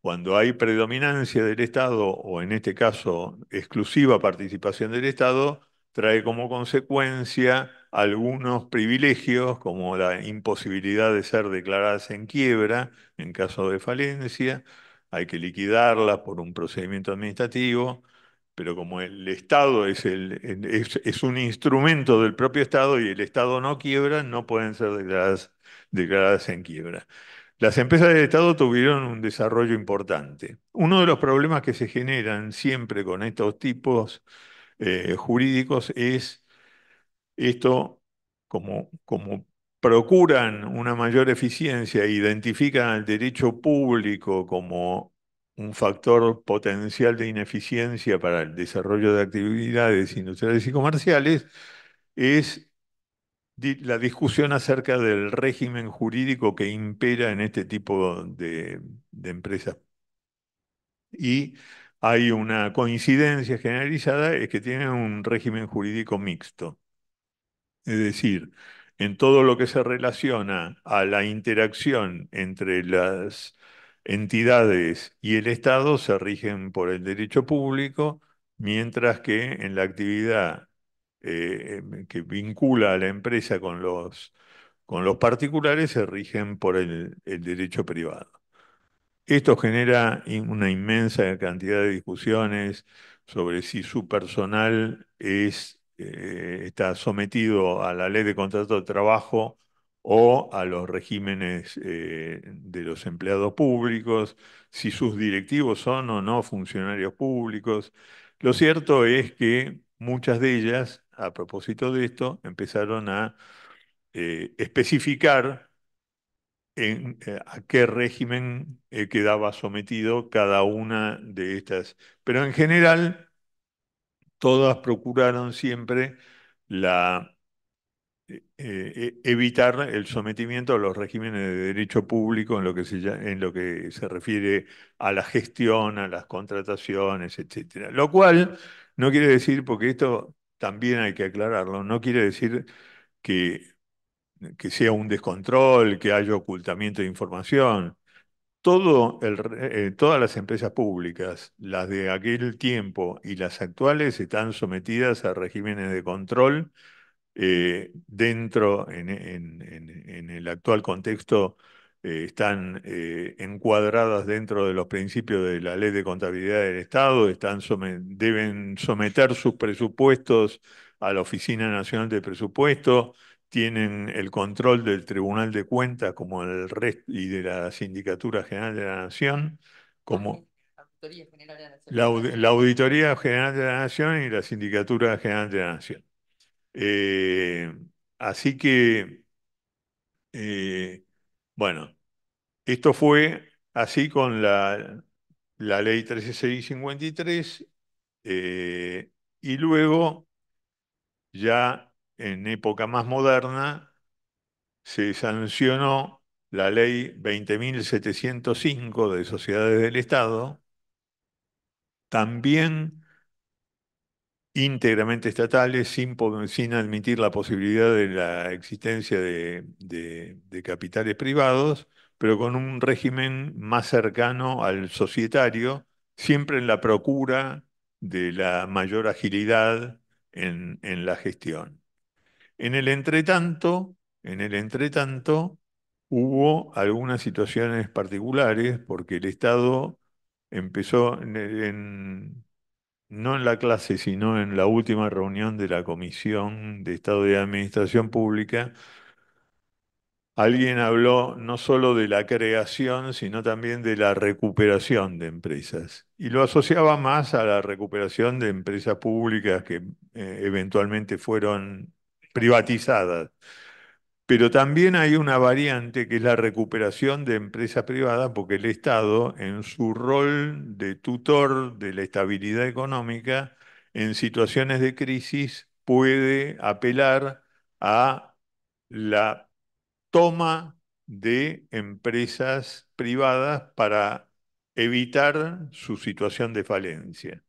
cuando hay predominancia del Estado, o en este caso exclusiva participación del Estado, trae como consecuencia algunos privilegios, como la imposibilidad de ser declaradas en quiebra en caso de falencia. Hay que liquidarlas por un procedimiento administrativo, pero como el Estado es un instrumento del propio Estado y el Estado no quiebra, no pueden ser declaradas en quiebra. Las empresas del Estado tuvieron un desarrollo importante. Uno de los problemas que se generan siempre con estos tipos jurídicos es esto, como procuran una mayor eficiencia e identifican al derecho público como un factor potencial de ineficiencia para el desarrollo de actividades industriales y comerciales, es la discusión acerca del régimen jurídico que impera en este tipo de empresas. Y hay una coincidencia generalizada, es que tienen un régimen jurídico mixto. Es decir, en todo lo que se relaciona a la interacción entre las entidades y el Estado se rigen por el derecho público, mientras que en la actividad que vincula a la empresa con los particulares se rigen por el derecho privado. Esto genera una inmensa cantidad de discusiones sobre si su personal está sometido a la ley de contrato de trabajo o a los regímenes de los empleados públicos, si sus directivos son o no funcionarios públicos. Lo cierto es que muchas de ellas, a propósito de esto, empezaron a especificar a qué régimen quedaba sometido cada una de estas. Pero en general, todas procuraron siempre evitar el sometimiento a los regímenes de derecho público en lo que se refiere a la gestión, a las contrataciones, etcétera. Lo cual no quiere decir, porque esto también hay que aclararlo, no quiere decir que sea un descontrol, que haya ocultamiento de información. Todas las empresas públicas, las de aquel tiempo y las actuales, están sometidas a regímenes de control en el actual contexto. Están encuadradas dentro de los principios de la Ley de Contabilidad del Estado, deben someter sus presupuestos a la Oficina Nacional de Presupuesto, tienen el control del Tribunal de Cuentas como el resto y de la Sindicatura General de la Nación, como Auditoría General de la Nación. la Auditoría General de la Nación y la Sindicatura General de la Nación. Eh, Así que, bueno, esto fue así con la ley 13653, y luego, ya en época más moderna, se sancionó la ley 20.705 de Sociedades del Estado, también íntegramente estatales, sin admitir la posibilidad de la existencia de capitales privados, pero con un régimen más cercano al societario, siempre en la procura de la mayor agilidad en la gestión. En el entretanto, en el entretanto, hubo algunas situaciones particulares porque el Estado empezó no en la clase, sino en la última reunión de la Comisión de Estado de Administración Pública. Alguien habló no solo de la creación, sino también de la recuperación de empresas. Y lo asociaba más a la recuperación de empresas públicas que eventualmente fueron privatizadas. Pero también hay una variante que es la recuperación de empresas privadas, porque el Estado, en su rol de tutor de la estabilidad económica, en situaciones de crisis puede apelar a la toma de empresas privadas para evitar su situación de falencia.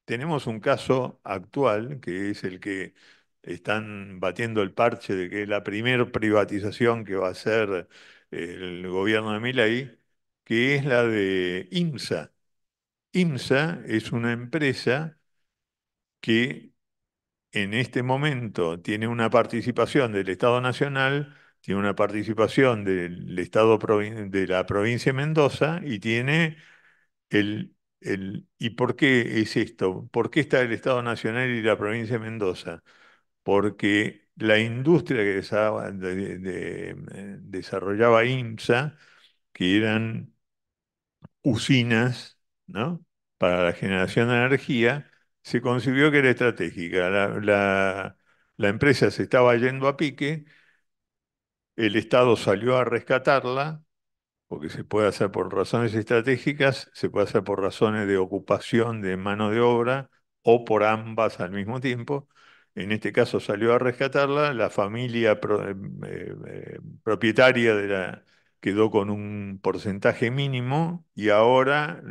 Tenemos un caso actual, que es el que están batiendo el parche de que es la primer privatización que va a hacer el gobierno de Milei, que es la de IMSA. IMSA es una empresa que en este momento tiene una participación del Estado Nacional, tiene una participación del de la provincia de Mendoza y tiene ¿y por qué es esto? ¿Por qué está el Estado Nacional y la provincia de Mendoza? Porque la industria que desarrollaba IMSA, que eran usinas, ¿no? Para la generación de energía, se concibió que era estratégica. La empresa se estaba yendo a pique, el Estado salió a rescatarla porque se puede hacer por razones estratégicas, se puede hacer por razones de ocupación de mano de obra o por ambas al mismo tiempo. En este caso salió a rescatarla, la familia propietaria quedó con un porcentaje mínimo y ahora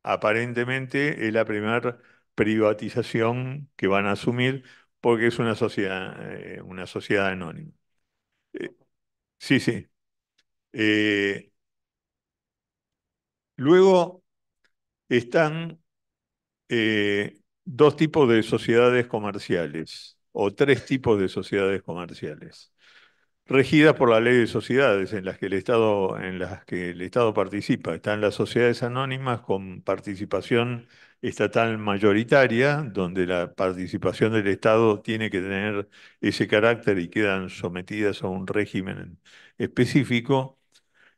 aparentemente es la primera privatización que van a asumir porque es una sociedad anónima. Eh, sí, sí. Eh, Luego están dos tipos de sociedades comerciales, o tres tipos de sociedades comerciales, regidas por la ley de sociedades en las que el Estado participa. Están las sociedades anónimas con participación estatal mayoritaria, donde la participación del Estado tiene que tener ese carácter y quedan sometidas a un régimen específico.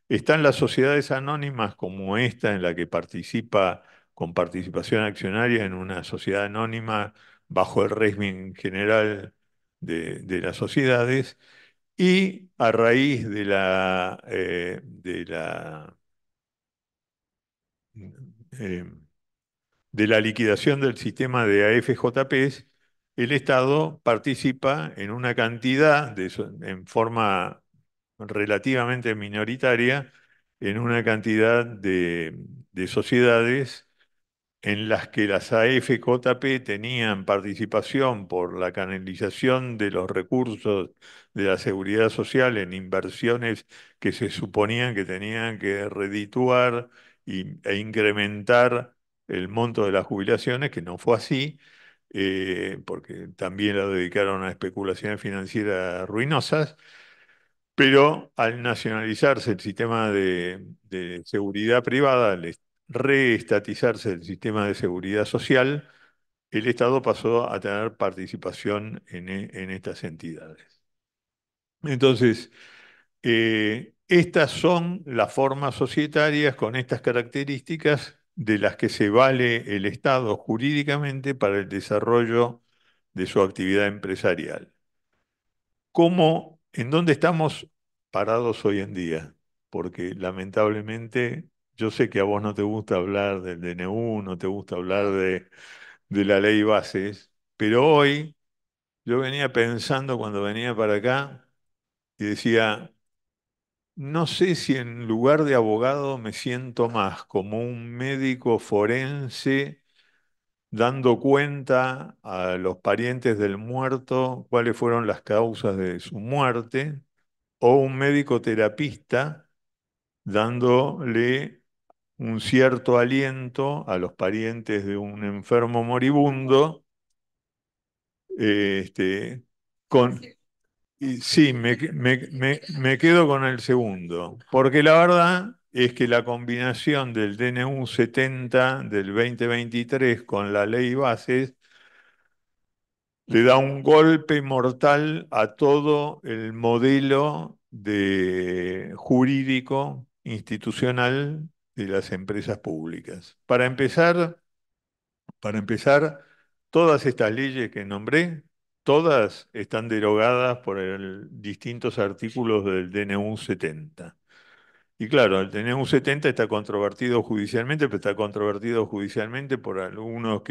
Están las sociedades anónimas como esta, en la que participa con participación accionaria en una sociedad anónima bajo el régimen general de las sociedades, y a raíz eh, de la liquidación del sistema de AFJPs, el Estado participa en una cantidad, en forma relativamente minoritaria, en una cantidad de sociedades en las que las AFJP tenían participación por la canalización de los recursos de la seguridad social en inversiones que se suponían que tenían que redituar e incrementar el monto de las jubilaciones, que no fue así, porque también la dedicaron a especulaciones financieras ruinosas. Pero al nacionalizarse el sistema de seguridad privada, al reestatizarse el sistema de seguridad social, el Estado pasó a tener participación en estas entidades. Entonces, estas son las formas societarias con estas características de las que se vale el Estado jurídicamente para el desarrollo de su actividad empresarial. ¿En dónde estamos parados hoy en día? Porque lamentablemente yo sé que a vos no te gusta hablar del DNU, no te gusta hablar de la ley bases, pero hoy yo venía pensando cuando venía para acá y decía, no sé si en lugar de abogado me siento más como un médico forense dando cuenta a los parientes del muerto cuáles fueron las causas de su muerte, o un médico terapista dándole un cierto aliento a los parientes de un enfermo moribundo, este, con, y sí, me quedo con el segundo, porque la verdad es que la combinación del DNU 70 del 2023 con la ley bases le da un golpe mortal a todo el modelo jurídico institucional de las empresas públicas. Para empezar, todas estas leyes que nombré todas están derogadas por distintos artículos del DNU 70. Y claro, el DNU 70 está controvertido judicialmente, pero está controvertido judicialmente por algunos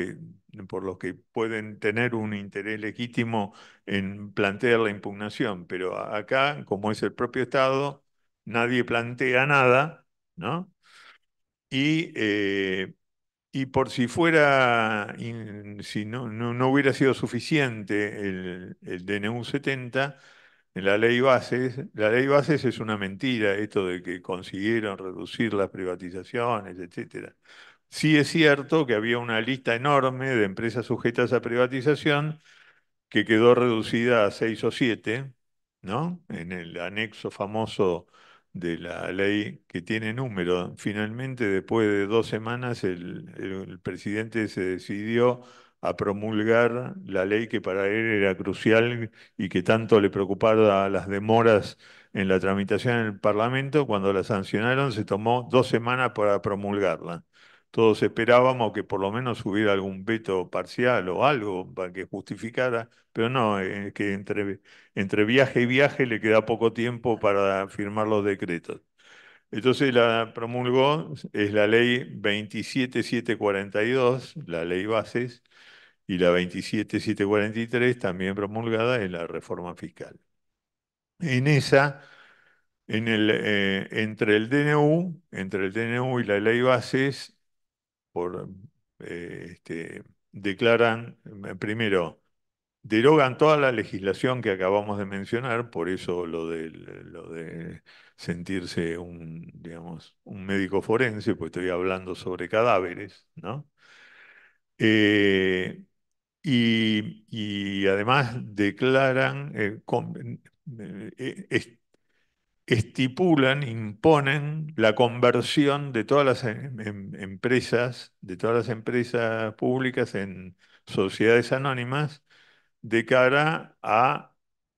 por los que pueden tener un interés legítimo en plantear la impugnación. Pero acá, como es el propio Estado, nadie plantea nada, ¿no? Y, eh, y por si fuera, si no hubiera sido suficiente el DNU 70, en la ley bases es una mentira, esto de que consiguieron reducir las privatizaciones, etcétera. Sí es cierto que había una lista enorme de empresas sujetas a privatización que quedó reducida a 6 o 7, ¿no? En el anexo famoso de la ley que tiene número. Finalmente, después de 2 semanas, el presidente se decidió a promulgar la ley que para él era crucial y que tanto le preocupaba las demoras en la tramitación en el Parlamento. Cuando la sancionaron, se tomó 2 semanas para promulgarla. Todos esperábamos que por lo menos hubiera algún veto parcial o algo para que justificara, pero no, que entre viaje y viaje le queda poco tiempo para firmar los decretos. Entonces la promulgó, es la ley 27742, la ley bases, y la 27743, también promulgada, es la reforma fiscal. En esa, entre el DNU y la ley bases, por, declaran, primero, derogan toda la legislación que acabamos de mencionar, por eso lo de sentirse digamos, un médico forense, pues estoy hablando sobre cadáveres, ¿no? Eh, y además declaran, estipulan, imponen la conversión de todas las empresas, de todas las empresas públicas en sociedades anónimas de cara a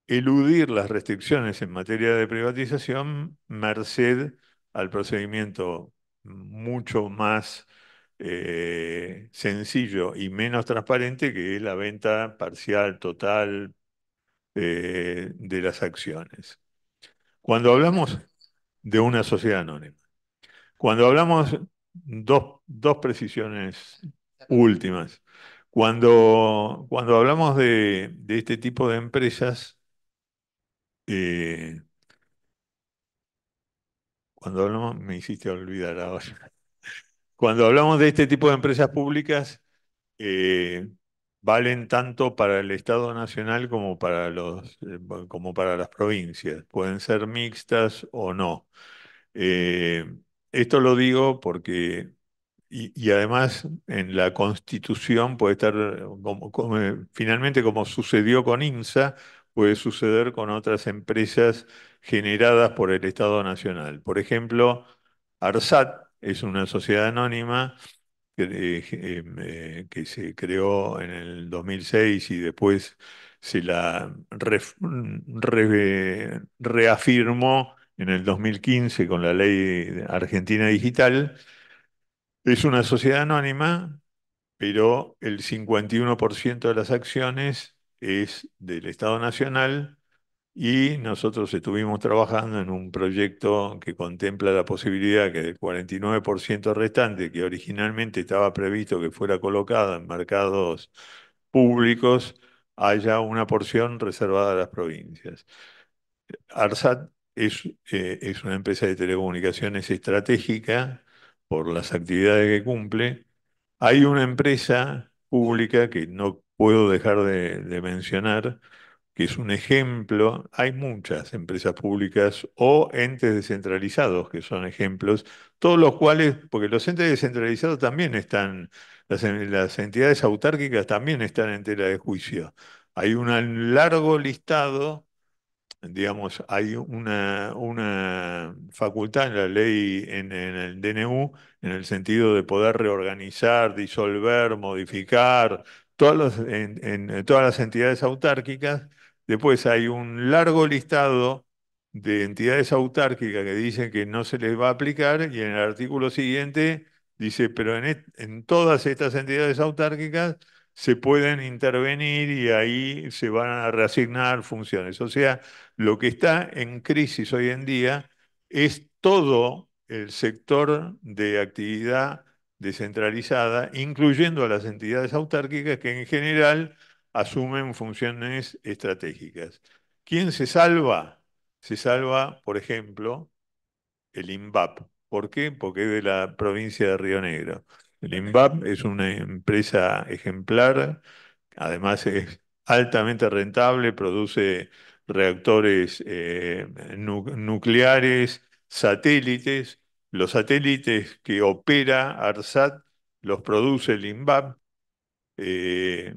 eludir las restricciones en materia de privatización, merced al procedimiento mucho más sencillo y menos transparente que es la venta parcial, total, de las acciones. Cuando hablamos de una sociedad anónima, cuando hablamos, dos precisiones últimas. Cuando hablamos de este tipo de empresas, eh, me hiciste olvidar ahora. Cuando hablamos de este tipo de empresas públicas, eh, valen tanto para el Estado Nacional como para las provincias. Pueden ser mixtas o no. Eh, Esto lo digo porque y además en la Constitución puede estar, finalmente como sucedió con INSA, puede suceder con otras empresas generadas por el Estado Nacional. Por ejemplo, ARSAT es una sociedad anónima que se creó en el 2006 y después se la reafirmó en el 2015 con la Ley Argentina Digital. Es una sociedad anónima, pero el 51% de las acciones es del Estado Nacional y nosotros estuvimos trabajando en un proyecto que contempla la posibilidad que del 49% restante, que originalmente estaba previsto que fuera colocado en mercados públicos, haya una porción reservada a las provincias. ARSAT es una empresa de telecomunicaciones estratégica por las actividades que cumple. Hay una empresa pública que no puedo dejar de mencionar, que es un ejemplo. Hay muchas empresas públicas o entes descentralizados que son ejemplos, todos los cuales, porque los entes descentralizados también están, las entidades autárquicas también están en tela de juicio. Hay un largo listado. Digamos, hay una facultad en la ley, en el DNU, en el sentido de poder reorganizar, disolver, modificar en todas las entidades autárquicas. Después hay un largo listado de entidades autárquicas que dicen que no se les va a aplicar y en el artículo siguiente dice, pero en todas estas entidades autárquicas se pueden intervenir y ahí se van a reasignar funciones. O sea, lo que está en crisis hoy en día es todo el sector de actividad descentralizada, incluyendo a las entidades autárquicas que en general asumen funciones estratégicas. ¿Quién se salva? Se salva, por ejemplo, el INVAP. ¿Por qué? Porque es de la provincia de Río Negro. El INVAP es una empresa ejemplar, además es altamente rentable, produce reactores nucleares, satélites. Los satélites que opera ARSAT los produce el INVAP. eh,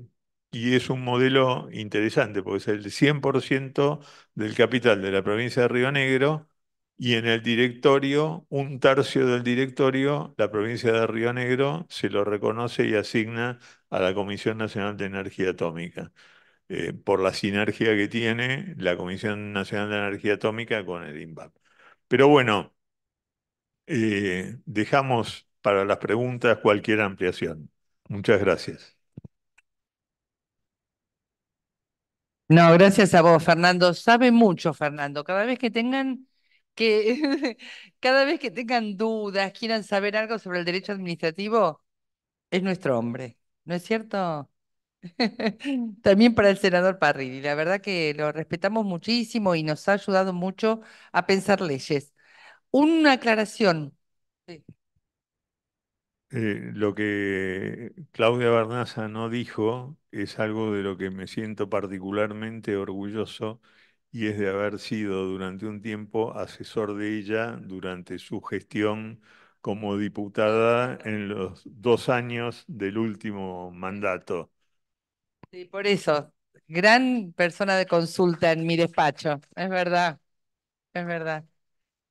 y es un modelo interesante porque es el 100% del capital de la provincia de Río Negro y en el directorio, un tercio del directorio, la provincia de Río Negro se lo reconoce y asigna a la Comisión Nacional de Energía Atómica, por la sinergia que tiene la Comisión Nacional de Energía Atómica con el INVAP. Pero bueno, dejamos para las preguntas cualquier ampliación. Muchas gracias. No, gracias a vos, Fernando. Sabe mucho, Fernando. Cada vez que tengan que, cada vez que tengan dudas, quieran saber algo sobre el derecho administrativo, es nuestro hombre, ¿no es cierto? También para el senador Parrilli. La verdad que lo respetamos muchísimo y nos ha ayudado mucho a pensar leyes. Una aclaración. Sí. Lo que Claudia Barnaza no dijo es algo de lo que me siento particularmente orgulloso y es de haber sido durante un tiempo asesor de ella durante su gestión como diputada en los 2 años del último mandato. Sí, por eso, gran persona de consulta en mi despacho. Es verdad, es verdad.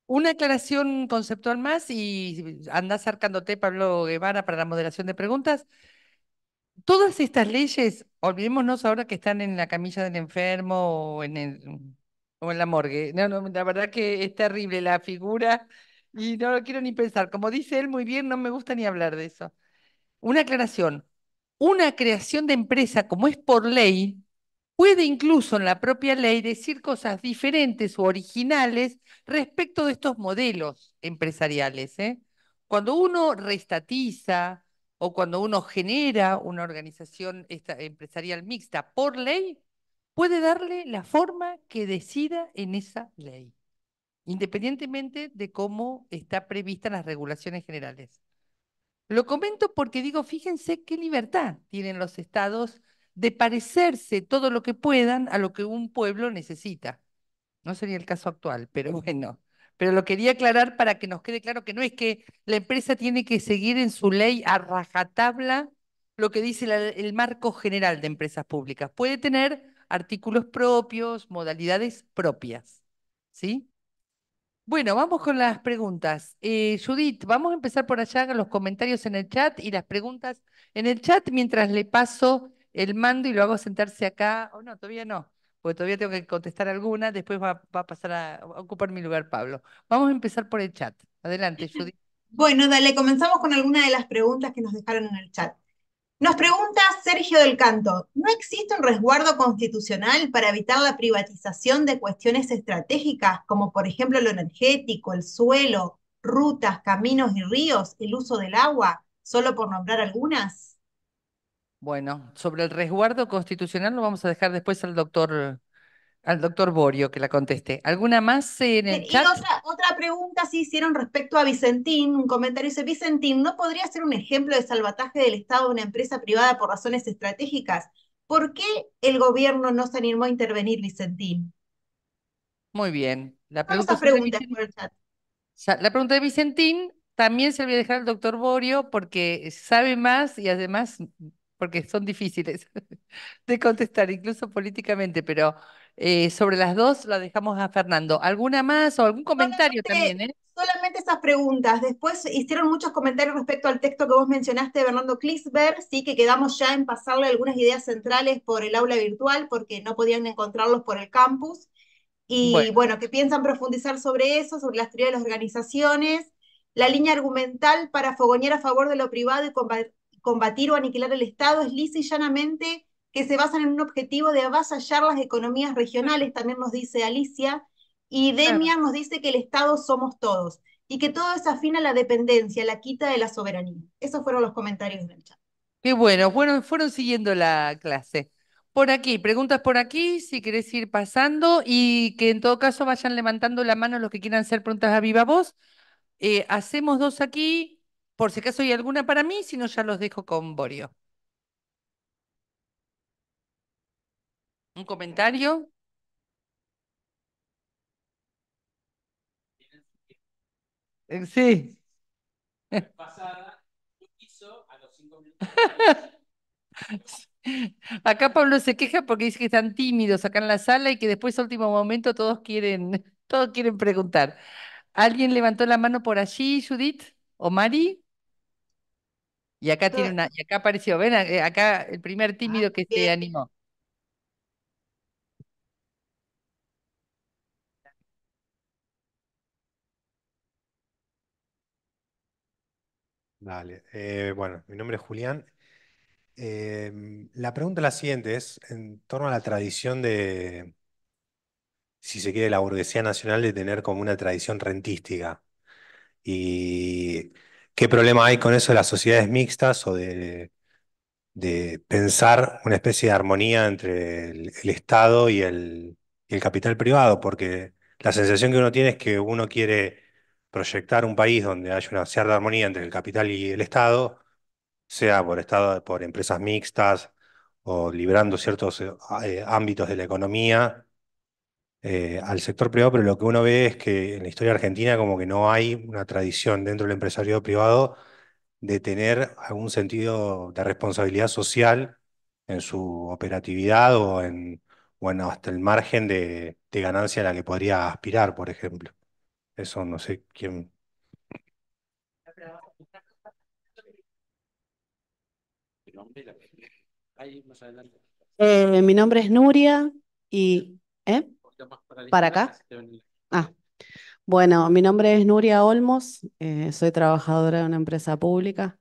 Una aclaración conceptual más y anda acercándote, Pablo Guevara, para la moderación de preguntas. Todas estas leyes, olvidémonos ahora que están en la camilla del enfermo o en la morgue. No, no, la verdad que es terrible la figura y no lo quiero ni pensar. Como dice él muy bien, no me gusta ni hablar de eso. Una aclaración. Una creación de empresa, como es por ley, puede incluso en la propia ley decir cosas diferentes o originales respecto de estos modelos empresariales, ¿eh? Cuando uno reestatiza o cuando uno genera una organización empresarial mixta por ley, puede darle la forma que decida en esa ley, independientemente de cómo está prevista las regulaciones generales. Lo comento porque digo, fíjense qué libertad tienen los estados de parecerse todo lo que puedan a lo que un pueblo necesita. No sería el caso actual, pero bueno. Pero lo quería aclarar para que nos quede claro que no es que la empresa tiene que seguir en su ley a rajatabla lo que dice el marco general de empresas públicas. Puede tener artículos propios, modalidades propias. ¿Sí? Bueno, vamos con las preguntas. Judith, vamos a empezar por allá con los comentarios en el chat y las preguntas en el chat mientras le paso el mando y lo hago sentarse acá. Oh, no, todavía no, porque todavía tengo que contestar alguna. Después va a pasar a ocupar mi lugar Pablo. Vamos a empezar por el chat. Adelante, Judith. Bueno, dale, comenzamos con alguna de las preguntas que nos dejaron en el chat. Nos pregunta Sergio del Canto, ¿no existe un resguardo constitucional para evitar la privatización de cuestiones estratégicas, como por ejemplo lo energético, el suelo, rutas, caminos y ríos, el uso del agua, solo por nombrar algunas? Bueno, sobre el resguardo constitucional lo vamos a dejar después al doctor Borio que la conteste. ¿Alguna más en Bien, el y chat? otra pregunta se hicieron respecto a Vicentín, un comentario dice, Vicentín, ¿no podría ser un ejemplo de salvataje del Estado de una empresa privada por razones estratégicas? ¿Por qué el gobierno no se animó a intervenir, Vicentín? Muy bien. La Son pregunta esas sobre preguntas Vicentín. por el chat. La pregunta de Vicentín también se la voy a dejar al doctor Borio porque sabe más y además porque son difíciles de contestar, incluso políticamente, pero sobre las dos la dejamos a Fernando. ¿Alguna más o algún comentario también, eh? Solamente esas preguntas. Después hicieron muchos comentarios respecto al texto que vos mencionaste de Bernardo Klinsberg, sí que quedamos ya en pasarle algunas ideas centrales por el aula virtual porque no podían encontrarlos por el campus. Y Bueno, bueno, que piensan profundizar sobre eso, sobre las teorías de las organizaciones, la línea argumental para fogonear a favor de lo privado y combatir o aniquilar el Estado es lisa y llanamente que se basan en un objetivo de avasallar las economías regionales, también nos dice Alicia, y Claro. Demian nos dice que el Estado somos todos, y que todo es afín a la dependencia, la quita de la soberanía. Esos fueron los comentarios del chat. Qué bueno, bueno, fueron siguiendo la clase. Por aquí, preguntas por aquí, si querés ir pasando y que en todo caso vayan levantando la mano los que quieran hacer preguntas a viva voz. Hacemos dos aquí, por si acaso hay alguna para mí, si no ya los dejo con Borio. ¿Un comentario? Sí. Acá Pablo se queja porque dice que están tímidos acá en la sala y que después a último momento todos quieren, todos quieren preguntar. ¿Alguien levantó la mano por allí, Judith o Mari? Y acá tiene una, y acá apareció, ven, acá el primer tímido que se Bien. animó. Dale. Bueno, mi nombre es Julián. La pregunta es la siguiente, es en torno a la tradición de, si se quiere, la burguesía nacional de tener como una tradición rentística. ¿Y qué problema hay con eso de las sociedades mixtas o de pensar una especie de armonía entre el Estado y el capital privado? Porque la sensación que uno tiene es que uno quiere proyectar un país donde haya una cierta armonía entre el capital y el Estado, sea por estado, por empresas mixtas o librando ciertos ámbitos de la economía al sector privado, pero lo que uno ve es que en la historia argentina como que no hay una tradición dentro del empresariado privado de tener algún sentido de responsabilidad social en su operatividad o en, bueno, hasta el margen de ganancia a la que podría aspirar, por ejemplo. Eso no sé quién. Mi nombre es Nuria y... ¿Eh? ¿Para acá? Ah, bueno, mi nombre es Nuria Olmos, soy trabajadora de una empresa pública.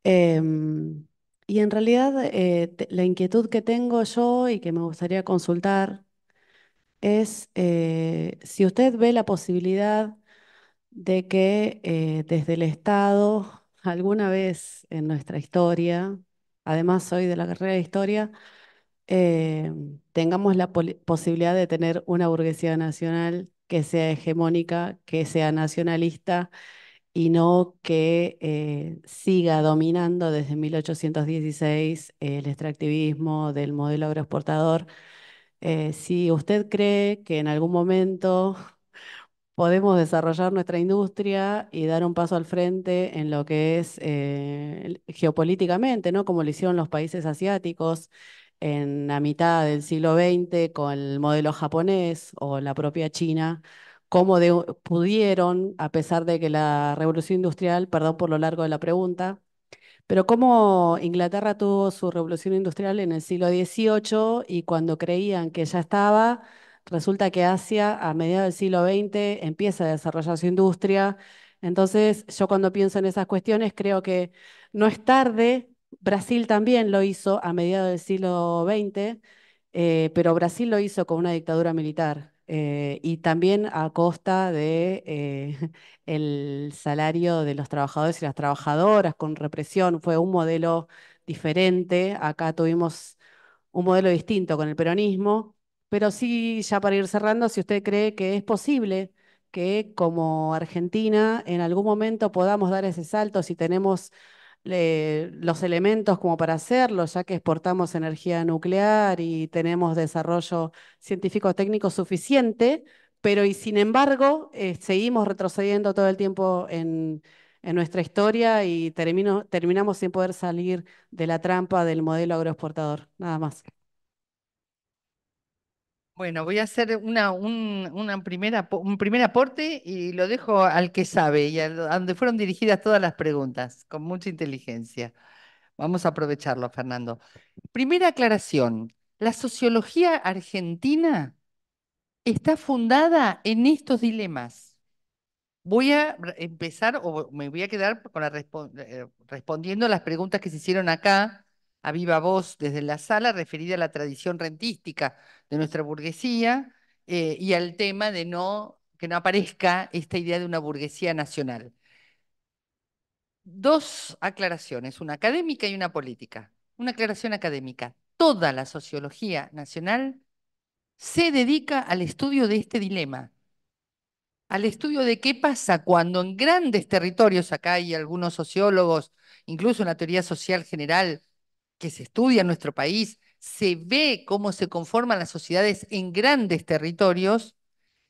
em, y en realidad la inquietud que tengo yo y que me gustaría consultar es si usted ve la posibilidad de que desde el Estado, alguna vez en nuestra historia, además soy de la carrera de historia, eh, tengamos la posibilidad de tener una burguesía nacional que sea hegemónica, que sea nacionalista y no que siga dominando desde 1816 el extractivismo del modelo agroexportador. Si usted cree que en algún momento podemos desarrollar nuestra industria y dar un paso al frente en lo que es geopolíticamente, ¿no? Como lo hicieron los países asiáticos en la mitad del siglo XX con el modelo japonés o la propia China, cómo pudieron, a pesar de que la revolución industrial, perdón por lo largo de la pregunta, pero cómo Inglaterra tuvo su revolución industrial en el siglo XVIII y cuando creían que ya estaba, resulta que Asia a mediados del siglo XX empieza a desarrollar su industria. Entonces, yo cuando pienso en esas cuestiones creo que no es tarde. Brasil también lo hizo a mediados del siglo XX, pero Brasil lo hizo con una dictadura militar. Y también a costa de el salario de los trabajadores y las trabajadoras con represión. Fue un modelo diferente. Acá tuvimos un modelo distinto con el peronismo, pero sí, ya para ir cerrando, si usted cree que es posible que como Argentina en algún momento podamos dar ese salto, si tenemos los elementos como para hacerlo, ya que exportamos energía nuclear y tenemos desarrollo científico-técnico suficiente, pero y sin embargo seguimos retrocediendo todo el tiempo en nuestra historia y terminamos sin poder salir de la trampa del modelo agroexportador. Nada más. Bueno, voy a hacer un primer aporte y lo dejo al que sabe y a donde fueron dirigidas todas las preguntas, con mucha inteligencia. Vamos a aprovecharlo, Fernando. Primera aclaración, la sociología argentina está fundada en estos dilemas. Voy a empezar o me voy a quedar con respondiendo las preguntas que se hicieron acá a viva voz desde la sala referida a la tradición rentística de nuestra burguesía y al tema de que no aparezca esta idea de una burguesía nacional. Dos aclaraciones, una académica y una política. Una aclaración académica. Toda la sociología nacional se dedica al estudio de este dilema, al estudio de qué pasa cuando en grandes territorios, acá hay algunos sociólogos, incluso en la teoría social general que se estudia en nuestro país, se ve cómo se conforman las sociedades en grandes territorios,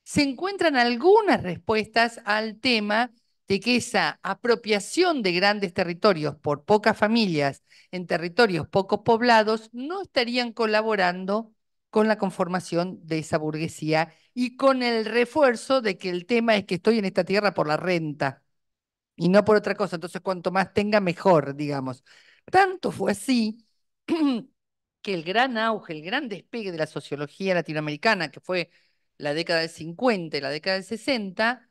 se encuentran algunas respuestas al tema de que esa apropiación de grandes territorios por pocas familias en territorios poco poblados no estarían colaborando con la conformación de esa burguesía y con el refuerzo de que el tema es que estoy en esta tierra por la renta y no por otra cosa. Entonces, cuanto más tenga, mejor, digamos. Tanto fue así que el gran auge, el gran despegue de la sociología latinoamericana, que fue la década del 50 y la década del 60,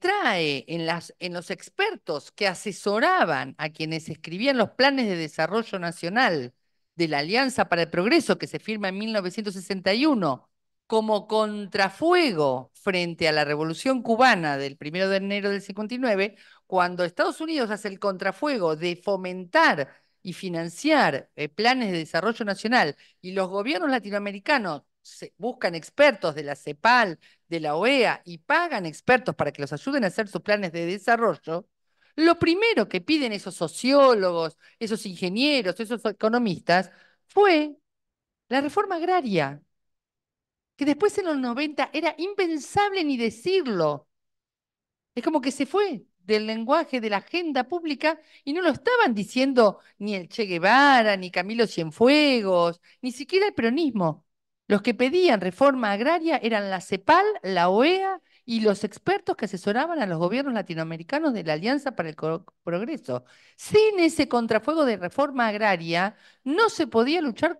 trae en los expertos que asesoraban a quienes escribían los planes de desarrollo nacional de la Alianza para el Progreso, que se firma en 1961, como contrafuego frente a la Revolución Cubana del 1 de enero del 59, cuando Estados Unidos hace el contrafuego de fomentar y financiar planes de desarrollo nacional y los gobiernos latinoamericanos buscan expertos de la CEPAL, de la OEA y pagan expertos para que los ayuden a hacer sus planes de desarrollo, lo primero que piden esos sociólogos, esos ingenieros, esos economistas, fue la reforma agraria, que después en los 90 era impensable ni decirlo. Es como que se fue del lenguaje de la agenda pública y no lo estaban diciendo ni el Che Guevara, ni Camilo Cienfuegos, ni siquiera el peronismo. Los que pedían reforma agraria eran la CEPAL, la OEA y los expertos que asesoraban a los gobiernos latinoamericanos de la Alianza para el Progreso. Sin ese contrafuego de reforma agraria, no se podía luchar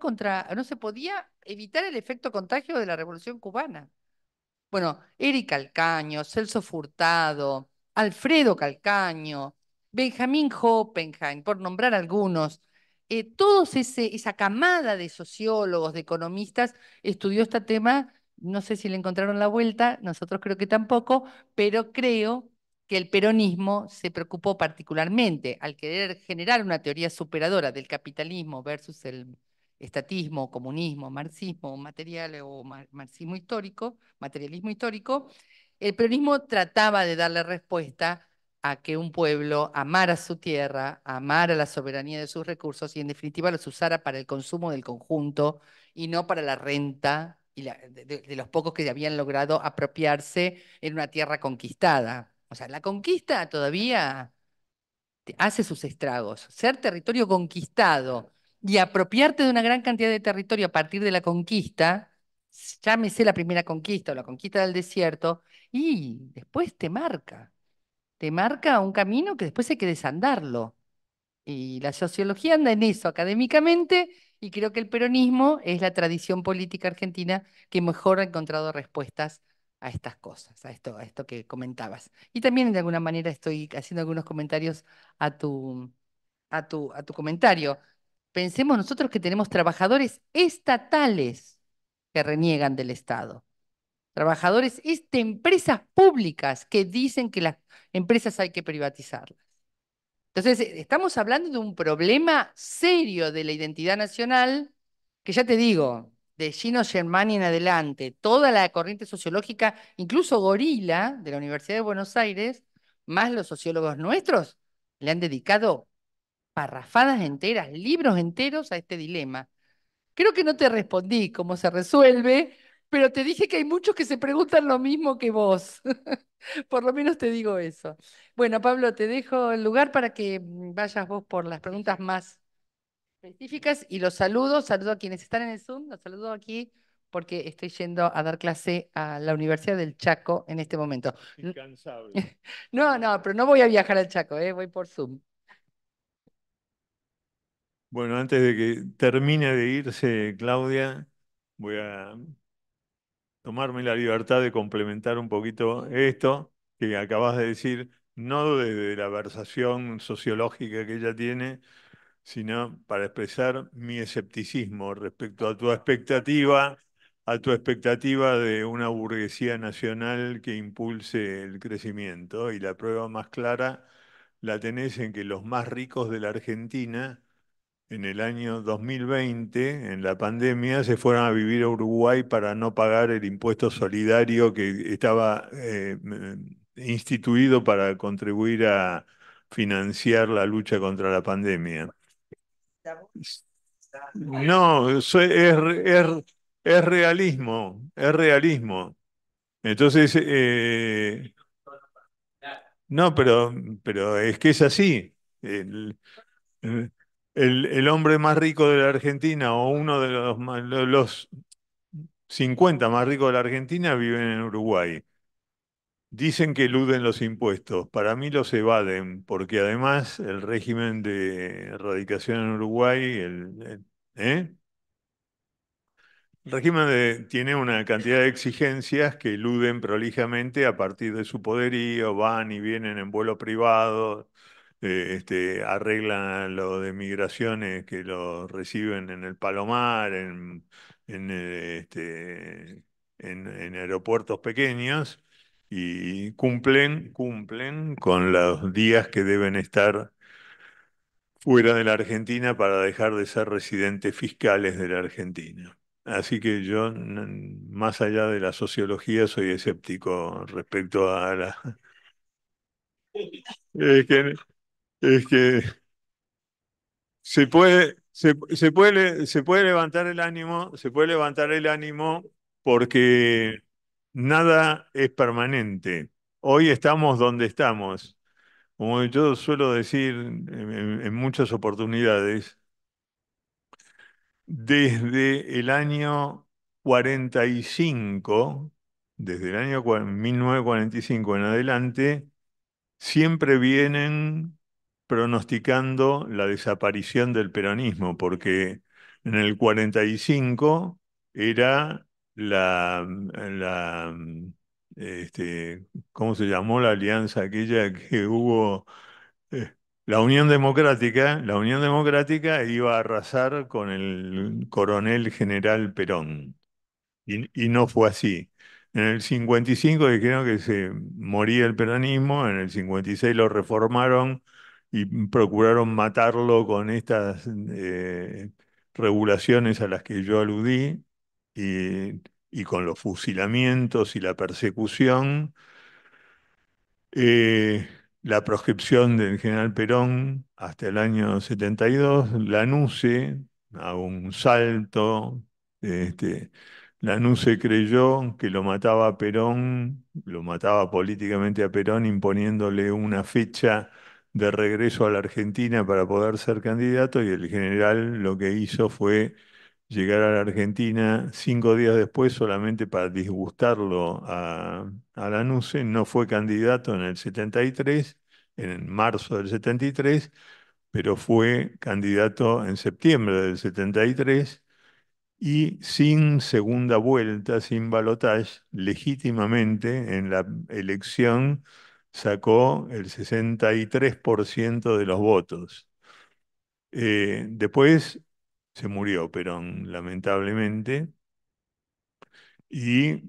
no se podía evitar el efecto contagio de la Revolución Cubana. Bueno, Eric Calcaño, Celso Furtado, Alfredo Calcaño, Benjamín Hoppenheim, por nombrar algunos, todos esa camada de sociólogos, de economistas, estudió este tema, no sé si le encontraron la vuelta, nosotros creo que tampoco, pero creo que el peronismo se preocupó particularmente al querer generar una teoría superadora del capitalismo versus el estatismo, comunismo, marxismo material o marxismo histórico, materialismo histórico, el peronismo trataba de darle respuesta a que un pueblo amara su tierra, amara la soberanía de sus recursos y en definitiva los usara para el consumo del conjunto y no para la renta y de los pocos que habían logrado apropiarse en una tierra conquistada. O sea, la conquista todavía hace sus estragos. Ser territorio conquistado y apropiarte de una gran cantidad de territorio a partir de la conquista, llámese la primera conquista o la conquista del desierto, y después te marca un camino que después hay que desandarlo. Y la sociología anda en eso académicamente, y creo que el peronismo es la tradición política argentina que mejor ha encontrado respuestas a estas cosas, a esto que comentabas. Y también de alguna manera estoy haciendo algunos comentarios a a tu comentario. Pensemos nosotros que tenemos trabajadores estatales que reniegan del Estado. Trabajadores de empresas públicas que dicen que las empresas hay que privatizarlas. Entonces, estamos hablando de un problema serio de la identidad nacional, que ya te digo, de Gino Germani en adelante, toda la corriente sociológica, incluso Gorila, de la Universidad de Buenos Aires, más los sociólogos nuestros, le han dedicado parrafadas enteras, libros enteros a este dilema. Creo que no te respondí cómo se resuelve, pero te dije que hay muchos que se preguntan lo mismo que vos. Por lo menos te digo eso. Bueno, Pablo, te dejo el lugar para que vayas vos por las preguntas más específicas y los saludo a quienes están en el Zoom, los saludo aquí porque estoy yendo a dar clase a la Universidad del Chaco en este momento. Incansable. No, no, pero no voy a viajar al Chaco, voy por Zoom. Bueno, antes de que termine de irse Claudia, voy a tomarme la libertad de complementar un poquito esto. que acabas de decir, no desde la versación sociológica que ella tiene, sino para expresar mi escepticismo respecto a tu expectativa de una burguesía nacional que impulse el crecimiento. Y la prueba más clara la tenés en que los más ricos de la Argentina en el año 2020, en la pandemia, se fueron a vivir a Uruguay para no pagar el impuesto solidario que estaba instituido para contribuir a financiar la lucha contra la pandemia. No, es realismo, es realismo. Entonces, no, pero es que es así. El, el hombre más rico de la Argentina o uno de los 50 más ricos de la Argentina viven en Uruguay. Dicen que eluden los impuestos. Para mí los evaden, porque además el régimen de erradicación en Uruguay, ¿eh? El régimen tiene una cantidad de exigencias que eluden prolijamente a partir de su poderío, van y vienen en vuelo privado, arreglan lo de migraciones que lo reciben en el Palomar, en, eh, este, en aeropuertos pequeños y cumplen con los días que deben estar fuera de la Argentina para dejar de ser residentes fiscales de la Argentina. Así que yo, más allá de la sociología, soy escéptico respecto a la... Es que, es que se puede levantar el ánimo, se puede levantar el ánimo porque nada es permanente. Hoy estamos donde estamos. Como yo suelo decir en muchas oportunidades, desde el año 45, desde el año 1945 en adelante, siempre vienen pronosticando la desaparición del peronismo, porque en el 45 era la ¿cómo se llamó la alianza aquella que hubo? Eh, la Unión Democrática iba a arrasar con el coronel general Perón. Y no fue así. En el 55 dijeron que se moría el peronismo, en el 56 lo reformaron y procuraron matarlo con estas regulaciones a las que yo aludí y con los fusilamientos y la persecución. Eh, la proscripción del general Perón hasta el año 72, Lanusse, a un salto, este, Lanusse creyó que lo mataba a Perón, lo mataba políticamente a Perón, imponiéndole una fecha de regreso a la Argentina para poder ser candidato, y el general lo que hizo fue llegar a la Argentina 5 días después solamente para disgustarlo a Lanusse. No fue candidato en el 73, en marzo del 73, pero fue candidato en septiembre del 73 y sin segunda vuelta, sin balotaje, legítimamente en la elección sacó el 63% de los votos. Después se murió Perón, lamentablemente, y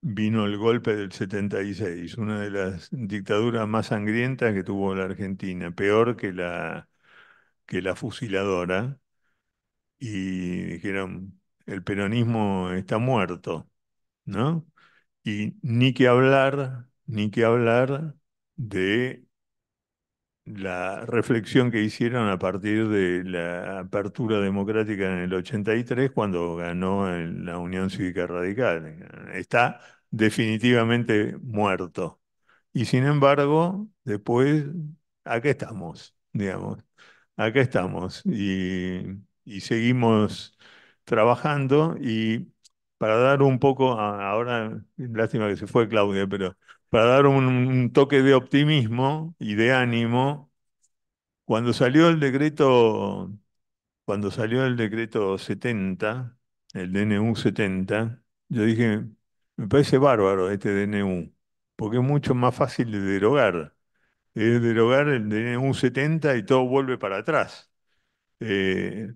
vino el golpe del 76, una de las dictaduras más sangrientas que tuvo la Argentina, peor que la fusiladora, y dijeron, el peronismo está muerto, ¿no? Y ni que hablar de la reflexión que hicieron a partir de la apertura democrática en el 83, cuando ganó la Unión Cívica Radical. Está definitivamente muerto. Y sin embargo, después, acá estamos, digamos, acá estamos y seguimos trabajando. Y para dar un poco, ahora, lástima que se fue Claudia, pero para dar un toque de optimismo y de ánimo, cuando salió el decreto, cuando salió el decreto 70, el DNU 70, yo dije, me parece bárbaro este DNU. porque es mucho más fácil de derogar. Es derogar el de un 70 y todo vuelve para atrás. Eh,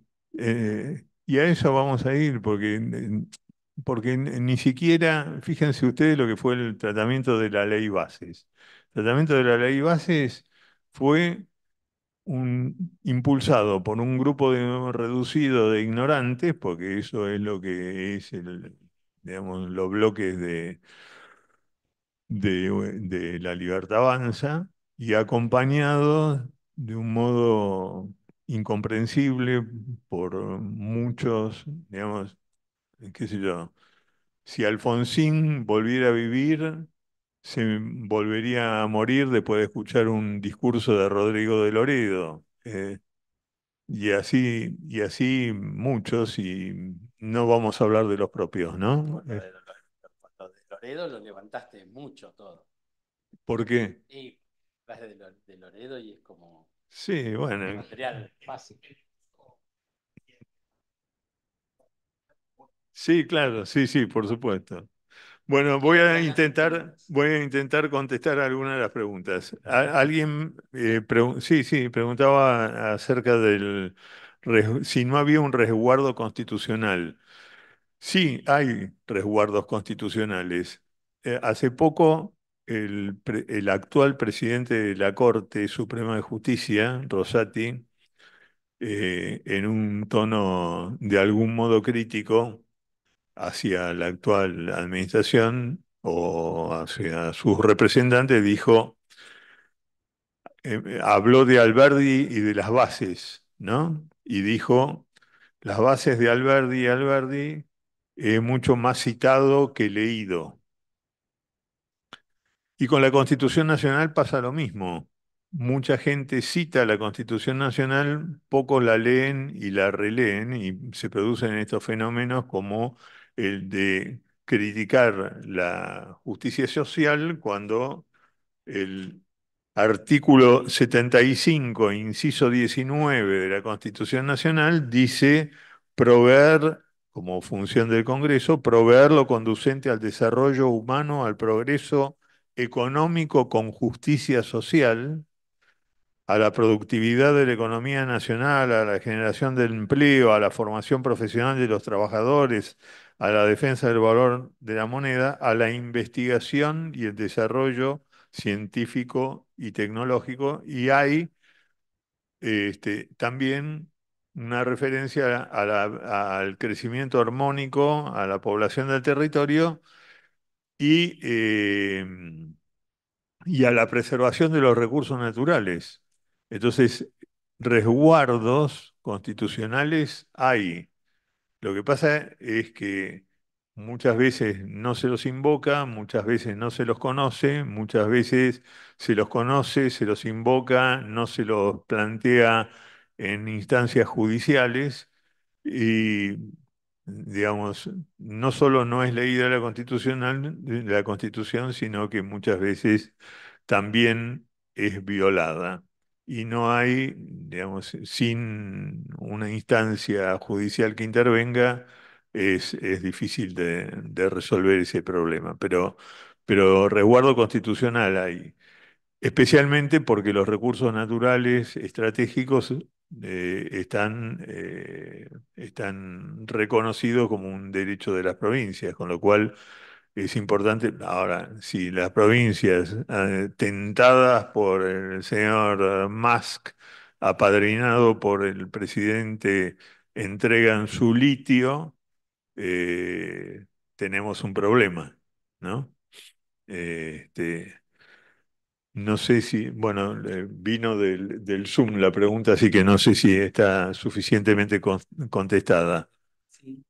y a eso vamos a ir, porque ni siquiera, fíjense ustedes lo que fue el tratamiento de la ley Bases. El tratamiento de la ley Bases fue impulsado por un grupo reducido de ignorantes, porque eso es lo que es digamos, los bloques de La Libertad Avanza, y acompañado de un modo incomprensible por muchos, digamos, qué sé yo, si Alfonsín volviera a vivir, se volvería a morir después de escuchar un discurso de Rodrigo de Loredo. Y así muchos, y no vamos a hablar de los propios, ¿no? Lo de Loredo lo levantaste mucho todo. ¿Por qué? Y vas de Loredo y es como Sí, bueno. material fácil. Sí, claro, sí, sí, por supuesto. Bueno, voy a intentar contestar algunas de las preguntas. Alguien, sí, sí, preguntaba acerca si no había un resguardo constitucional. Sí, hay resguardos constitucionales. Hace poco, el actual presidente de la Corte Suprema de Justicia, Rosati, en un tono de algún modo crítico hacia la actual administración o hacia sus representantes, habló de Alberdi y de las bases, ¿no? Y dijo, las bases de Alberdi es mucho más citado que leído. Y con la Constitución Nacional pasa lo mismo. Mucha gente cita la Constitución Nacional, pocos la leen y la releen, y se producen estos fenómenos como el de criticar la justicia social cuando el artículo 75, inciso 19 de la Constitución Nacional dice proveer, como función del Congreso, proveer lo conducente al desarrollo humano, al progreso económico con justicia social, a la productividad de la economía nacional, a la generación del empleo, a la formación profesional de los trabajadores, a la defensa del valor de la moneda, a la investigación y el desarrollo científico y tecnológico. Y hay también una referencia al crecimiento armónico, a la población del territorio y, eh, y a la preservación de los recursos naturales. Entonces, resguardos constitucionales hay. Lo que pasa es que muchas veces no se los invoca, muchas veces no se los conoce, muchas veces se los conoce, se los invoca, no se los plantea en instancias judiciales y, digamos, no solo no es leída la Constitución, sino que muchas veces también es violada. Y no hay, digamos, sin una instancia judicial que intervenga, es difícil de resolver ese problema. Pero resguardo constitucional hay, especialmente porque los recursos naturales estratégicos están reconocidos como un derecho de las provincias, con lo cual es importante. Ahora, si las provincias, tentadas por el señor Musk, apadrinado por el presidente, entregan su litio, tenemos un problema, ¿no? Este, no sé si, bueno, vino del Zoom la pregunta, así que no sé si está suficientemente contestada. Sí.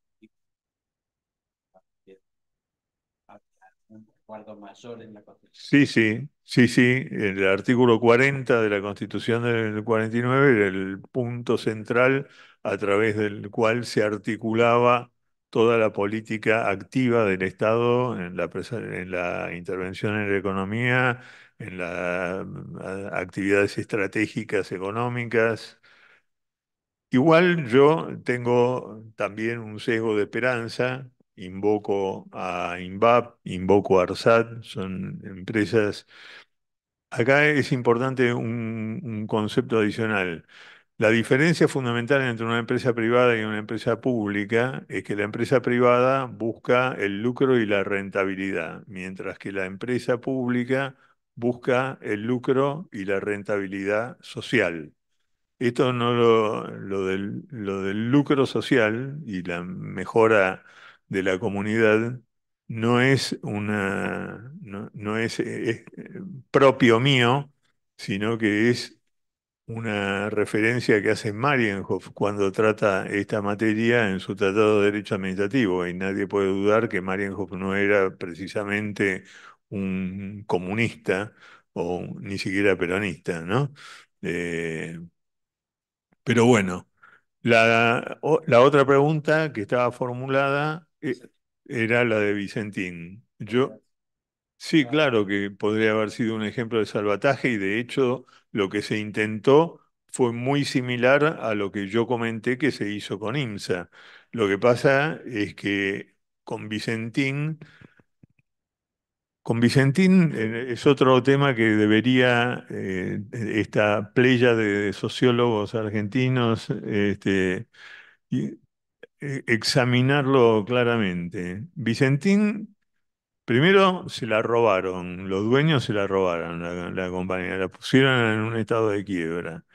Un resguardo mayor en la Constitución. Sí, sí, sí, sí. El artículo 40 de la Constitución del 49 era el punto central a través del cual se articulaba toda la política activa del Estado en la intervención en la economía, en las actividades estratégicas económicas. Igual yo tengo también un sesgo de esperanza, invoco a INVAP, invoco a ARSAT, son empresas. Acá es importante un concepto adicional. La diferencia fundamental entre una empresa privada y una empresa pública es que la empresa privada busca el lucro y la rentabilidad, mientras que la empresa pública busca el lucro y la rentabilidad social. Esto no lo del lucro social y la mejora de la comunidad no es no es propio mío, sino que es una referencia que hace Marienhoff cuando trata esta materia en su Tratado de Derecho Administrativo, y nadie puede dudar que Marienhoff no era precisamente un comunista o ni siquiera peronista, ¿no? Eh, pero bueno, la otra pregunta que estaba formulada era la de Vicentín. Sí, claro que podría haber sido un ejemplo de salvataje, y de hecho lo que se intentó fue muy similar a lo que yo comenté que se hizo con IMSA. Lo que pasa es que con Vicentín, es otro tema que debería esta playa de sociólogos argentinos y- examinarlo claramente. Vicentín, primero se la robaron, los dueños se la robaron, la compañía, la pusieron en un estado de quiebra.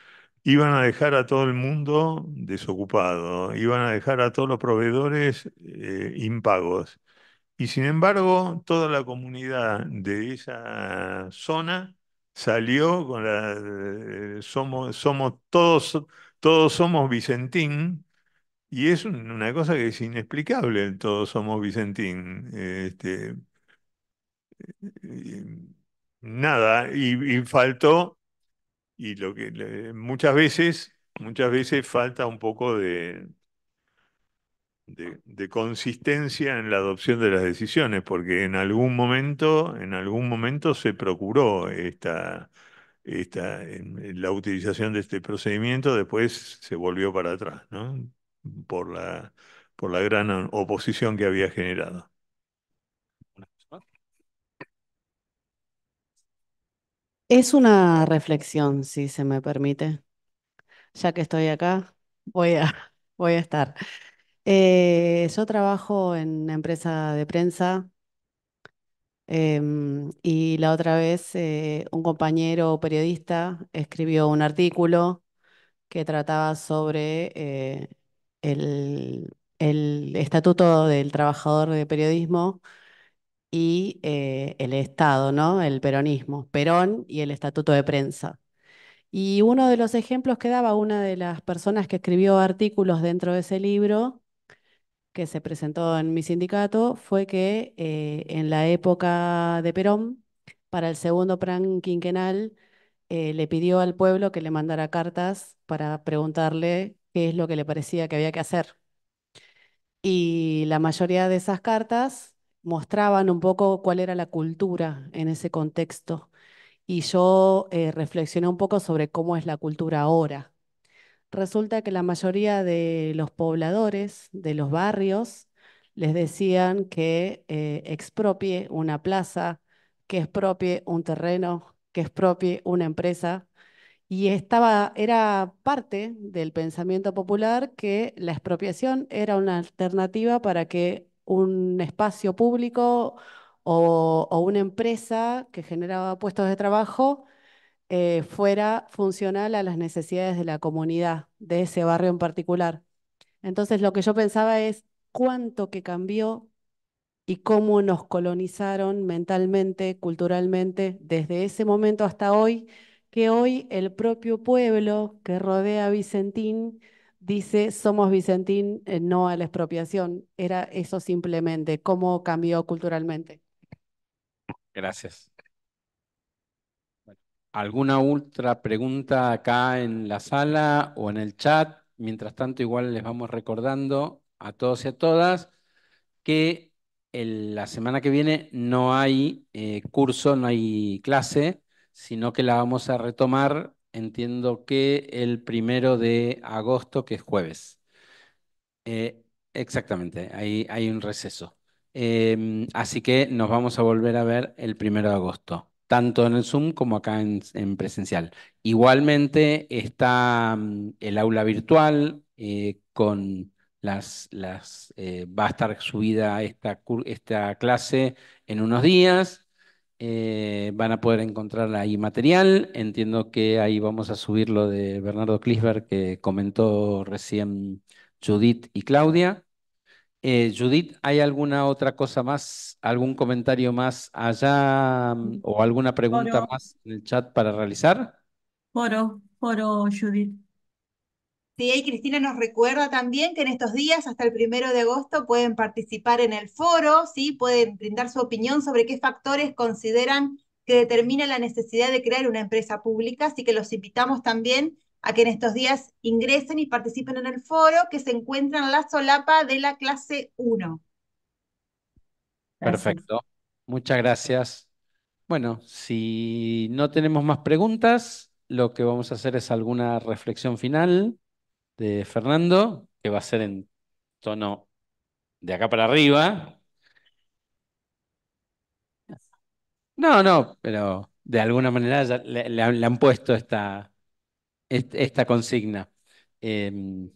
Iban a dejar a todo el mundo desocupado, iban a dejar a todos los proveedores impagos. Y sin embargo, toda la comunidad de esa zona salió con todos somos Vicentín, y es una cosa que es inexplicable, el todos somos Vicentín. Y nada, y faltó, y muchas veces falta un poco de consistencia en la adopción de las decisiones, porque en algún momento se procuró la utilización de este procedimiento, después se volvió para atrás, ¿no? Por por la gran oposición que había generado. Es una reflexión, si se me permite. Ya que estoy acá, voy a, voy a estar. Yo trabajo en una empresa de prensa, y la otra vez un compañero periodista escribió un artículo que trataba sobre el, el Estatuto del Trabajador de Periodismo y el Estado, ¿no? El peronismo, Perón y el Estatuto de Prensa. Y uno de los ejemplos que daba una de las personas que escribió artículos dentro de ese libro, que se presentó en mi sindicato, fue que en la época de Perón, para el segundo plan quinquenal, le pidió al pueblo que le mandara cartas para preguntarle qué es lo que le parecía que había que hacer. Y la mayoría de esas cartas mostraban un poco cuál era la cultura en ese contexto. Y yo reflexioné un poco sobre cómo es la cultura ahora. Resulta que la mayoría de los pobladores de los barrios les decían que expropie una plaza, que expropie un terreno, que expropie una empresa. Y era parte del pensamiento popular que la expropiación era una alternativa para que un espacio público o una empresa que generaba puestos de trabajo fuera funcional a las necesidades de la comunidad, de ese barrio en particular. Entonces lo que yo pensaba es cuánto que cambió y cómo nos colonizaron mentalmente, culturalmente, desde ese momento hasta hoy, que hoy el propio pueblo que rodea a Vicentín dice somos Vicentín, no a la expropiación. Era eso simplemente, cómo cambió culturalmente. Gracias. Bueno, ¿alguna otra pregunta acá en la sala o en el chat? Mientras tanto, igual les vamos recordando a todos y a todas que la semana que viene no hay curso, no hay clase, sino que la vamos a retomar, entiendo que el 1 de agosto, que es jueves. Exactamente, hay un receso. Así que nos vamos a volver a ver el 1 de agosto, tanto en el Zoom como acá en presencial. Igualmente está el aula virtual con va a estar subida esta clase en unos días. Van a poder encontrar ahí material. Entiendo que ahí vamos a subir lo de Bernardo Klisberg que comentó recién Judith y Claudia. Judith, ¿hay alguna otra cosa más, algún comentario más allá o alguna pregunta Foro, más en el chat para realizar? foro, Judith. Sí, y Cristina nos recuerda también que en estos días, hasta el 1 de agosto, pueden participar en el foro, ¿sí? Pueden brindar su opinión sobre qué factores consideran que determinan la necesidad de crear una empresa pública, así que los invitamos también a que en estos días ingresen y participen en el foro que se encuentra en la solapa de la clase 1. Gracias. Perfecto, muchas gracias. Bueno, si no tenemos más preguntas, lo que vamos a hacer es alguna reflexión final de Fernando, que va a ser en tono de acá para arriba. No, no, pero de alguna manera ya le han puesto esta consigna. Em,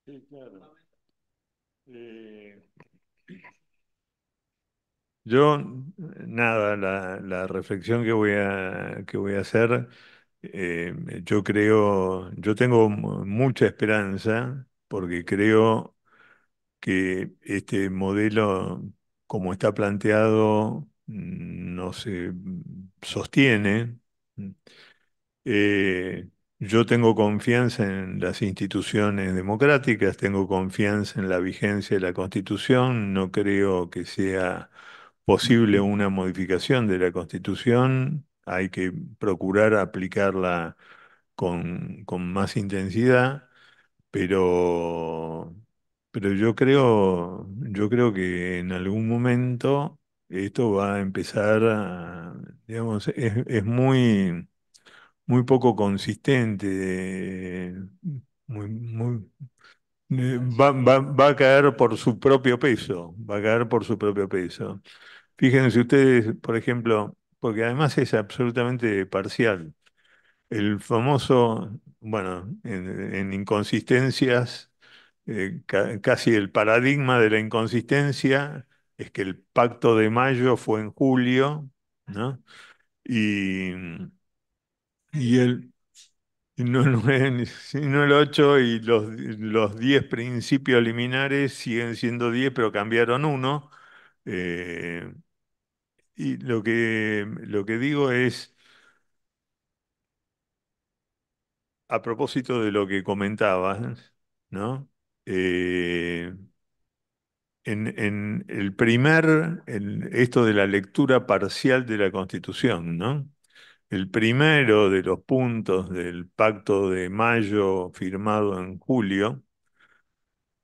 Sí, claro. Eh, yo, nada, la reflexión que voy a hacer, yo tengo mucha esperanza porque creo que este modelo, como está planteado, no se sostiene. Eh, yo tengo confianza en las instituciones democráticas, tengo confianza en la vigencia de la Constitución, no creo que sea posible una modificación de la Constitución, hay que procurar aplicarla con más intensidad, pero, pero yo creo que en algún momento esto va a empezar digamos, es muy poco consistente, muy, va a caer por su propio peso, va a caer por su propio peso. Fíjense ustedes, por ejemplo, porque además es absolutamente parcial. El famoso, bueno, en inconsistencias, casi el paradigma de la inconsistencia es que el Pacto de Mayo fue en julio, ¿no? Y, y el, y no el 9, sino el 8 y los 10 principios liminares siguen siendo 10, pero cambiaron uno. Eh, y lo que digo es, a propósito de lo que comentabas, ¿no? Eh, en esto de la lectura parcial de la Constitución, ¿no? El primero de los puntos del Pacto de Mayo firmado en julio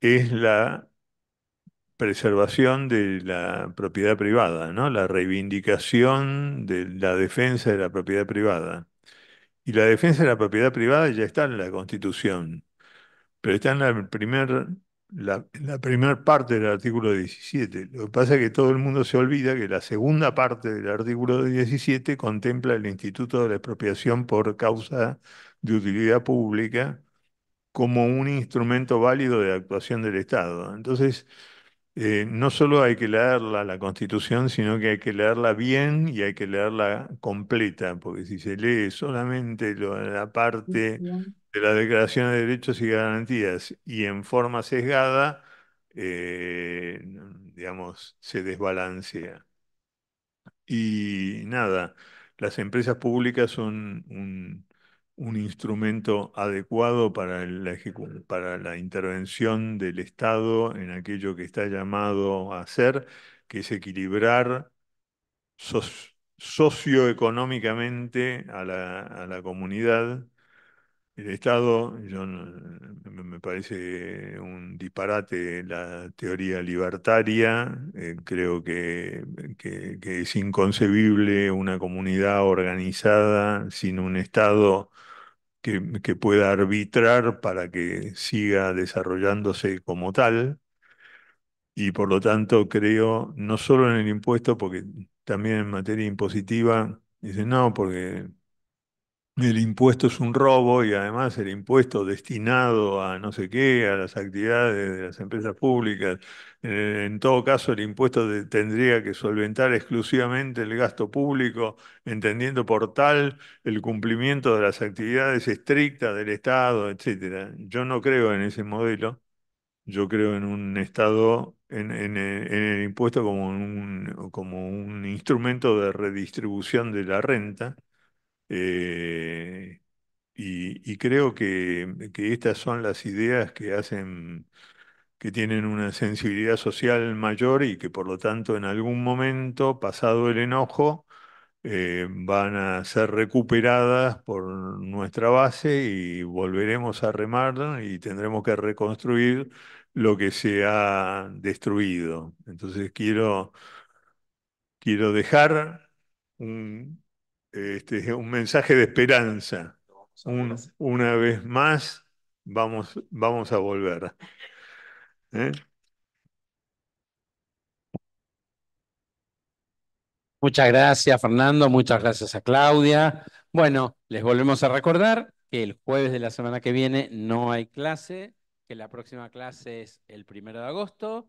es la preservación de la propiedad privada, ¿no? La reivindicación de la defensa de la propiedad privada. Y la defensa de la propiedad privada ya está en la Constitución, pero está en la primer parte del artículo 17. Lo que pasa es que todo el mundo se olvida que la segunda parte del artículo 17 contempla el instituto de la expropiación por causa de utilidad pública como un instrumento válido de actuación del Estado. Entonces, no solo hay que leerla, la Constitución, sino que hay que leerla bien y hay que leerla completa, porque si se lee solamente la parte de la Declaración de Derechos y Garantías y en forma sesgada, eh, digamos, se desbalancea. Y nada, las empresas públicas son un instrumento adecuado para para la intervención del Estado en aquello que está llamado a hacer, que es equilibrar socioeconómicamente a a la comunidad. El Estado, me parece un disparate la teoría libertaria. Creo que es inconcebible una comunidad organizada sin un Estado que pueda arbitrar para que siga desarrollándose como tal. Y por lo tanto creo, no solo en el impuesto, porque también en materia impositiva, dicen no, porque el impuesto es un robo y además el impuesto destinado a no sé qué, a las actividades de las empresas públicas, en todo caso el impuesto tendría que solventar exclusivamente el gasto público, entendiendo por tal el cumplimiento de las actividades estrictas del Estado, etcétera. Yo no creo en ese modelo. Yo creo en un Estado, en el impuesto como un instrumento de redistribución de la renta. eh, y creo que estas son las ideas que hacen, que tienen una sensibilidad social mayor y que por lo tanto en algún momento, pasado el enojo, van a ser recuperadas por nuestra base y volveremos a remar y tendremos que reconstruir lo que se ha destruido. Entonces quiero dejar un, un mensaje de esperanza. Una vez más, vamos a volver. ¿Eh? Muchas gracias, Fernando. Muchas gracias a Claudia. Bueno, les volvemos a recordar que el jueves de la semana que viene no hay clase, que la próxima clase es el 1 de agosto.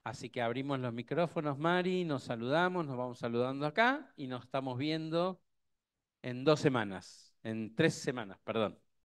Así que abrimos los micrófonos, Mari, nos saludamos, nos vamos saludando acá y nos estamos viendo en 2 semanas, en 3 semanas, perdón.